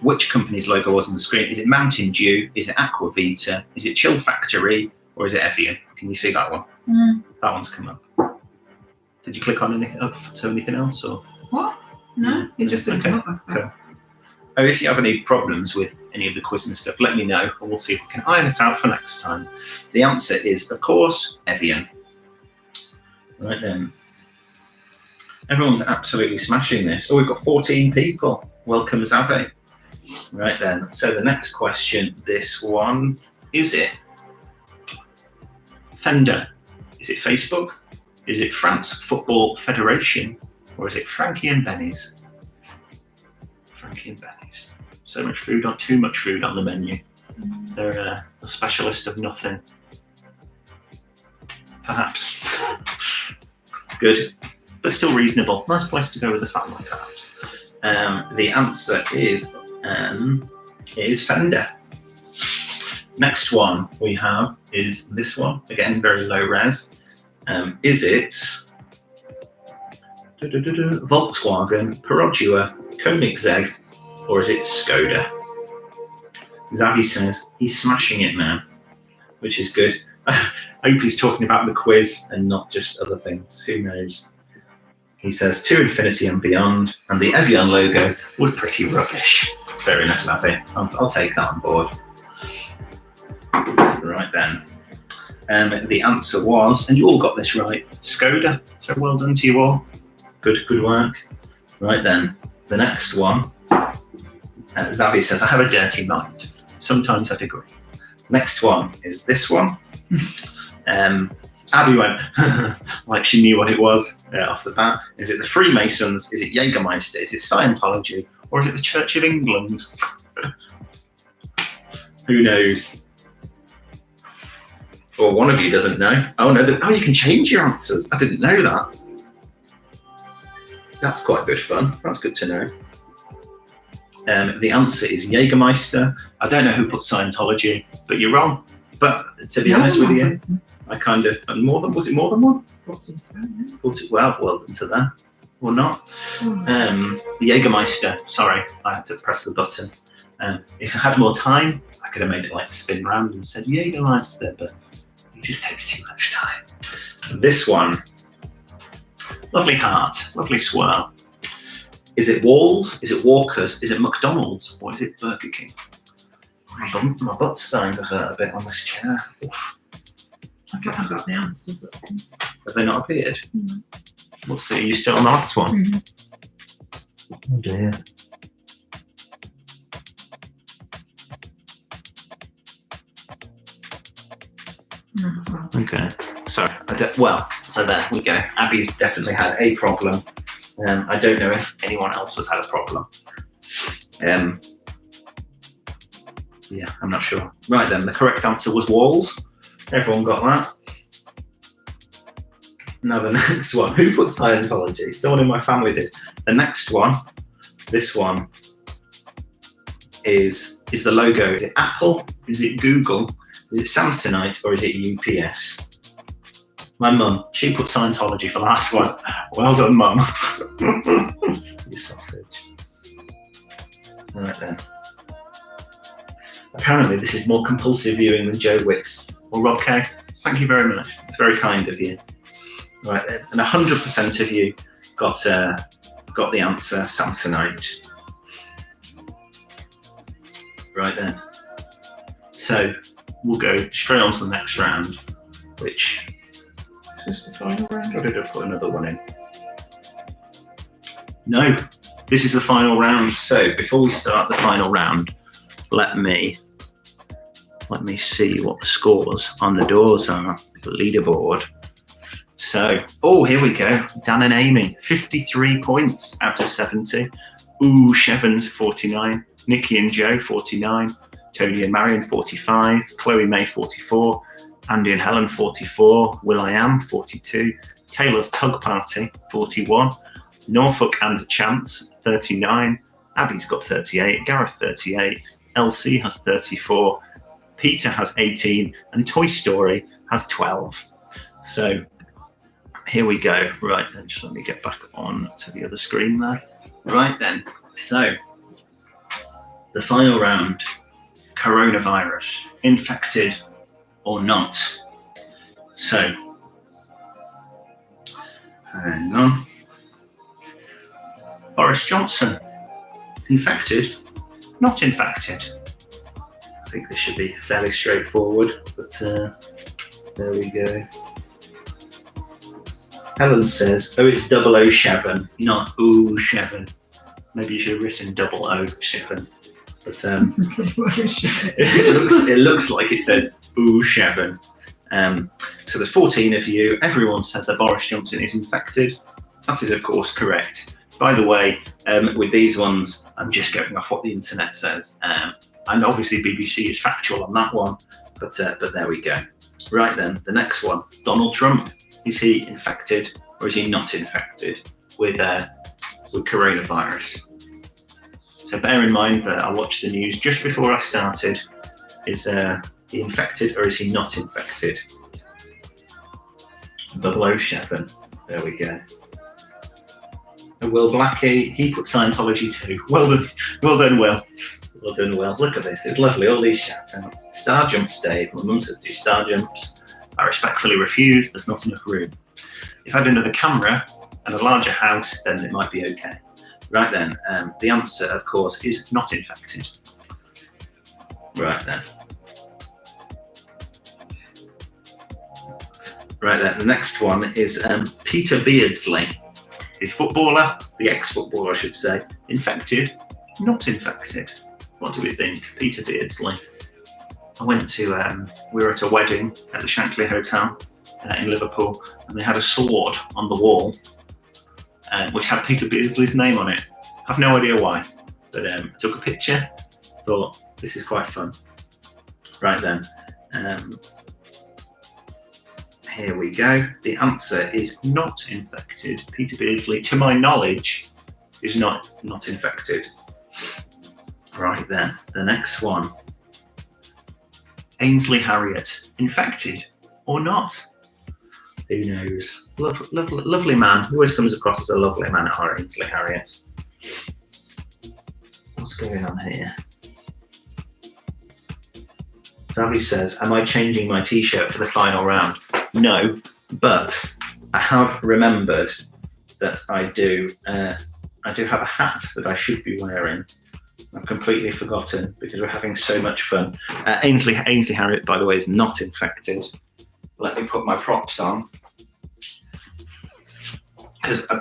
Which company's logo was on the screen? Is it Mountain Dew? Is it Aquavita? Is it Chill Factory? Or is it Evian? Can you see that one? That one's come up. Did you click on anything to anything else? Or what? No, it just didn't come up last time. Cool. Oh, if you have any problems with any of the quiz and stuff, let me know, and we'll see if we can iron it out for next time. The answer is, of course, Evian. Right then. Everyone's absolutely smashing this. Oh, we've got 14 people. Welcome, Zavi. Right then. So the next question, this one, is it Fender? Is it Facebook? Is it France Football Federation? Or is it Frankie and Benny's? Frankie and Benny's. So much food, not too much food on the menu. They're a specialist of nothing. Perhaps. Good, but still reasonable. Nice place to go with the family, perhaps. The answer is Fender. Next one we have is this one. Again, very low res. Is it Volkswagen, Perodua, Koenigsegg, or is it Skoda? Xavi says he's smashing it now, which is good. I hope he's talking about the quiz and not just other things. Who knows? He says to infinity and beyond, and the Evian logo were pretty rubbish. Fair enough, Xavi. I'll take that on board. Right then. The answer was, and you all got this right, Skoda. So well done to you all. Good work. Right then. The next one. Xavi says, I have a dirty mind. Sometimes I'd agree. Next one is this one. Abby went like she knew what it was off the bat. Is it the Freemasons? Is it Jägermeister? Is it Scientology? Or is it the Church of England? Who knows? Or one of you doesn't know. Oh no! You can change your answers. I didn't know that. That's quite good fun. That's good to know. The answer is Jägermeister. I don't know who put Scientology, but you're wrong. But to be honest with you, I kind of, was it more than one? 40%, yeah. Well done to that. Or not. The Jägermeister, sorry, I had to press the button. If I had more time, I could have made it like spin round and said Jägermeister, but it just takes too much time. This one, lovely heart, lovely swirl. Is it Walls? Is it Walker's? Is it McDonald's? Or is it Burger King? My butt's starting to hurt a bit on this chair. Oof. I got the answers. Have they not appeared? Mm. We'll see. Are you still on the last one? Mm-hmm. Oh dear. Okay. So there we go. Abby's definitely had a problem. I don't know if anyone else has had a problem. Yeah, I'm not sure. Right then, the correct answer was Walls. Everyone got that. Now the next one. Who put Scientology? Someone in my family did. The next one, this one, is the logo. Is it Apple? Is it Google? Is it Samsonite? Or is it UPS? My mum, she put Scientology for the last one. Well done, mum. You sausage. Right then. Apparently this is more compulsive viewing than Joe Wicks or Rob K. Thank you very much. It's very kind of you. Right then. And 100% of you got the answer, Samsonite. Right then. So we'll go straight on to the next round, which is this the final round, or did I put another one in? No, this is the final round. So before we start the final round, let me see what the scores on the doors are, the leaderboard. So, here we go. Dan and Amy, 53 points out of 70. Shevens, 49. Nikki and Joe, 49. Tony and Marion, 45. Chloe May, 44. Andy and Helen, 44. Will.i.am, 42. Taylor's Tug Party, 41. Norfolk and Chance, 39. Abby's got 38. Gareth, 38. LC has 34. Peter has 18. And Toy Story has 12. So here we go. Right then, just let me get back on to the other screen there. Right then, so the final round, coronavirus, infected or not. So, hang on. Boris Johnson, infected, not infected. I think this should be fairly straightforward, but there we go. Helen says, it's 007, not Shevin. Maybe you should have written 007. But it looks like it says Shevin. So there's 14 of you. Everyone said that Boris Johnson is infected. That is, of course, correct. By the way, with these ones, I'm just going off what the internet says. And obviously BBC is factual on that one, but there we go. Right then, the next one, Donald Trump. Is he infected or is he not infected with coronavirus? So bear in mind that I watched the news just before I started. Is he infected or is he not infected? 007, there we go. And Will Blackie, he put Scientology too. Well done, Will. Well done, Will. Look at this, it's lovely, all these shout outs. Star jumps, Dave. My mum said do star jumps. I respectfully refuse, there's not enough room. If I had another camera and a larger house, then it might be okay. Right then, the answer, of course, is not infected. Right then. Right then, the next one is Peter Beardsley. The footballer, the ex-footballer, I should say, infected, not infected. What do we think? Peter Beardsley. I went to, we were at a wedding at the Shankly Hotel in Liverpool, and they had a sword on the wall, which had Peter Beardsley's name on it. I've no idea why, but I took a picture, thought this is quite fun. Right then, here we go. The answer is not infected. Peter Beardsley, to my knowledge, is not infected. Right then, the next one. Ainsley Harriott, infected or not? Who knows? Lovely man. He always comes across as a lovely man at our Ainsley Harriott. What's going on here? Zabby says, am I changing my t-shirt for the final round? No, but I have remembered that I do have a hat that I should be wearing. I've completely forgotten because we're having so much fun. Ainsley Harriott, by the way, is not infected. Let me put my props on because I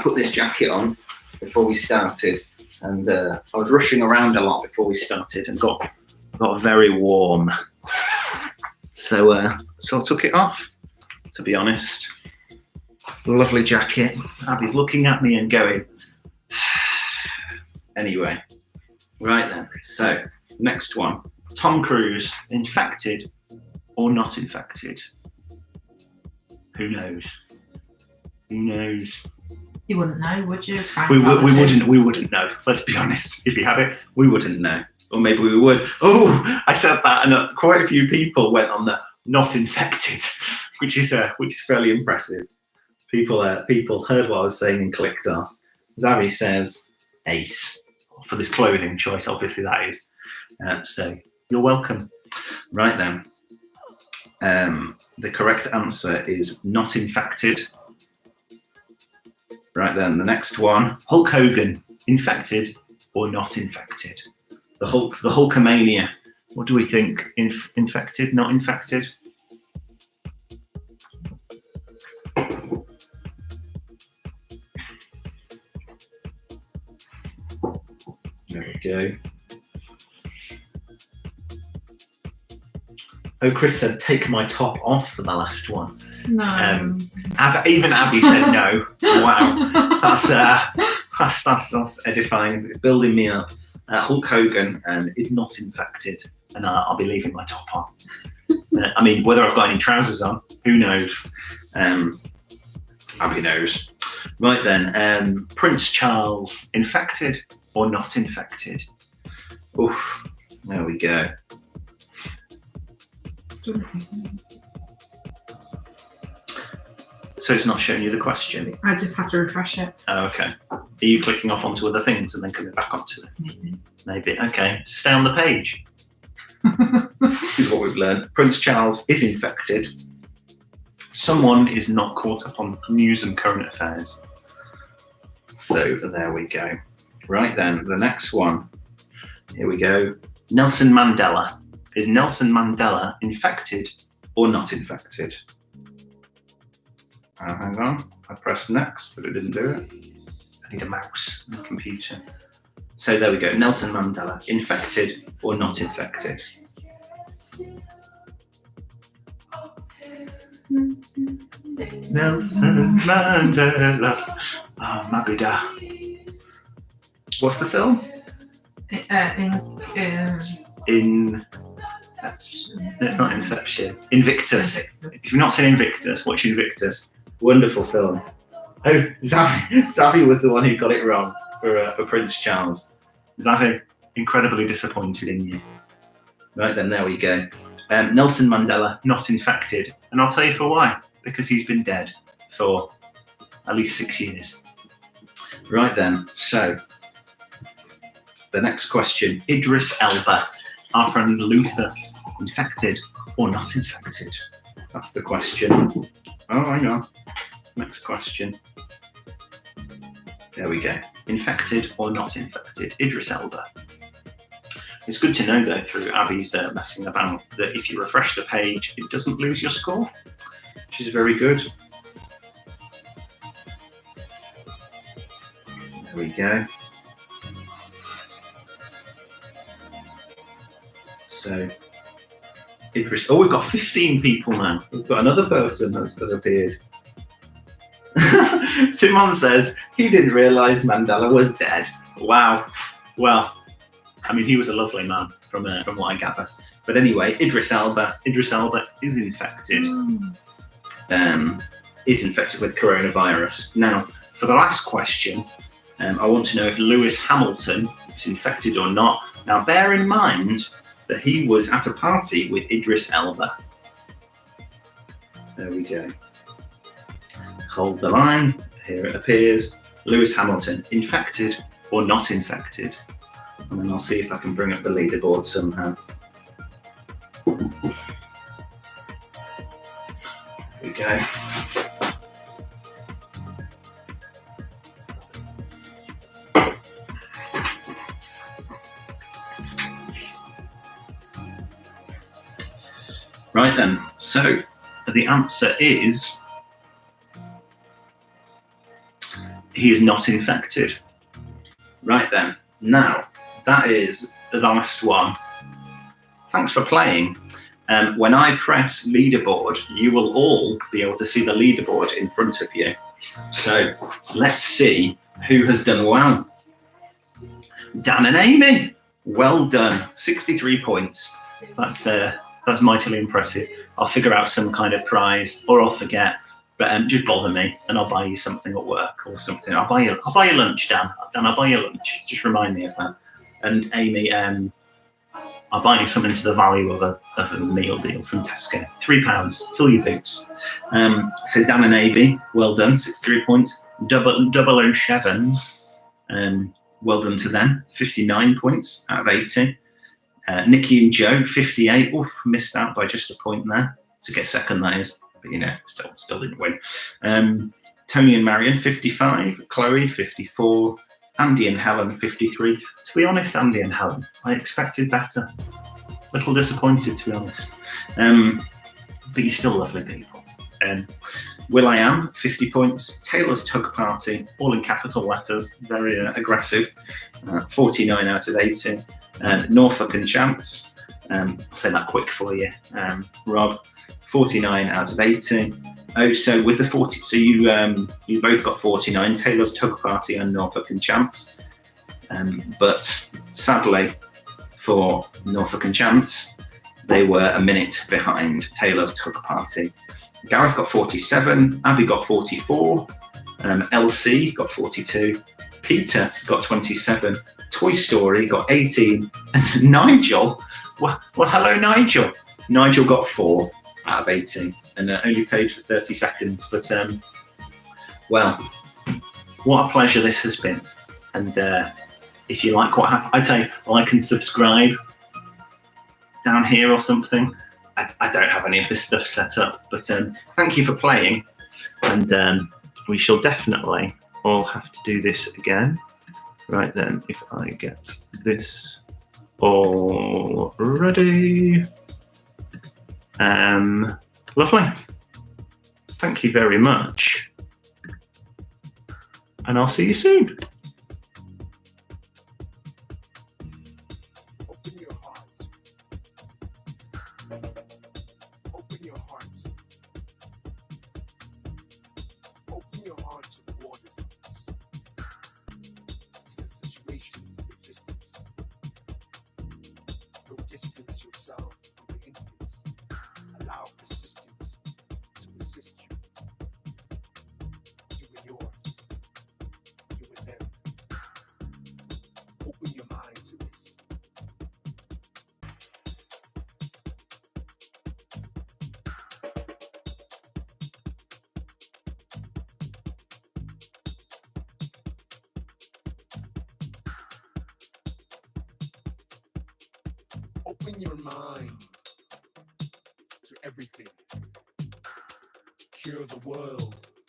put this jacket on before we started, and I was rushing around a lot before we started and got very warm. So I took it off. To be honest, lovely jacket. Abby's looking at me and going. Anyway. Right then, so next one. Tom Cruise, infected or not infected? Who knows? Who knows? You wouldn't know, would you? We wouldn't know. Let's be honest. If you had it, we wouldn't know. Or maybe we would. Oh, I said that, and quite a few people went on the not infected, which is fairly impressive. People heard what I was saying and clicked off. Zabby says ace. For this clothing choice, obviously that is. So you're welcome. Right then. The correct answer is not infected. Right then, the next one. Hulk Hogan, infected or not infected? The Hulkamania. What do we think? Infected, not infected? There we go. Oh, Chris said, take my top off for the last one. No. Even Abby said no. Wow. That's edifying. It's building me up. Hulk Hogan is not infected, and I'll be leaving my top on. I mean, whether I've got any trousers on, who knows? Abby knows. Right then, Prince Charles, infected or not infected? Oof, there we go. So it's not showing you the question? I just have to refresh it. Oh, okay. Are you clicking off onto other things and then coming back onto it? Maybe. Okay. Stay on the page. This is what we've learned. Prince Charles is infected. Someone is not caught up on news and current affairs. So there we go. Right then, the next one. Here we go. Nelson Mandela. Is Nelson Mandela infected or not infected? Hang on. I pressed next, but it didn't do it. I need a mouse and a computer. So there we go. Nelson Mandela, infected or not infected? Nelson Mandela. Oh, Mabuda. What's the film? In No, it's not Inception. Invictus. If you've not seen Invictus, watch Invictus. Wonderful film. Oh, Xavi was the one who got it wrong for Prince Charles. Xavi, incredibly disappointed in you. Right then, there we go. Nelson Mandela, not infected. And I'll tell you for why. Because he's been dead for at least 6 years. Right then, so the next question. Idris Elba, our friend Luther, infected or not infected? That's the question. Oh, I know. Next question. There we go. Infected or not infected? Idris Elba. It's good to know, though, through Abby's messing about, that if you refresh the page, it doesn't lose your score, which is very good. There we go. So, Idris. Oh, we've got 15 people now. We've got another person that's appeared. Timon says he didn't realise Mandela was dead. Wow. Well, I mean, he was a lovely man from what I gather. But anyway, Idris Elba is infected. Is infected with coronavirus. Now, for the last question, I want to know if Lewis Hamilton is infected or not. Now, bear in mind that he was at a party with Idris Elba. There we go. Hold the line. Here it appears. Lewis Hamilton, infected or not infected? And then I'll see if I can bring up the leaderboard somehow. Here we go. Right then, so the answer is he is not infected. Right then, now that is the last one. Thanks for playing. When I press leaderboard, you will all be able to see the leaderboard in front of you. So let's see who has done well. Dan and Amy, well done, 63 points. That's mightily impressive. I'll figure out some kind of prize, or I'll forget. But just bother me, and I'll buy you something at work or something. I'll buy you lunch, Dan. Dan, I'll buy you lunch. Just remind me of that. And Amy, I'll buy you something to the value of a meal deal from Tesco. £3. Fill your boots. So Dan and Amy, well done. 63 points. 007s, well done to them. 59 points out of 80. Nikki and Joe, 58. Oof, missed out by just a point there to get second, that is. But you know, still didn't win. Tony and Marion, 55. Chloe, 54. Andy and Helen, 53. To be honest, Andy and Helen, I expected better. A little disappointed, to be honest. But you're still lovely people. Will I Am, 50 points. Taylor's Tug Party, all in capital letters, very aggressive. 49 out of 80. Norfolk and Chance, I'll say that quick for you. Rob, 49 out of 80. Oh, so with the 40, so you both got 49, Taylor's Tug Party and Norfolk and Chance. But sadly for Norfolk and Chance, they were a minute behind Taylor's Tug Party. Gareth got 47, Abby got 44, LC got 42, Peter got 27, Toy Story got 18, and Nigel, well, hello Nigel. Nigel got 4 out of 18 and only paid for 30 seconds. But, well, what a pleasure this has been. And if you like what happened, I'd say like and subscribe down here or something. I don't have any of this stuff set up, but thank you for playing. And we shall definitely all have to do this again. Right then, if I get this all ready. Lovely. Thank you very much. And I'll see you soon. Open your heart. Open your heart. Open your mind to everything. Cure the world.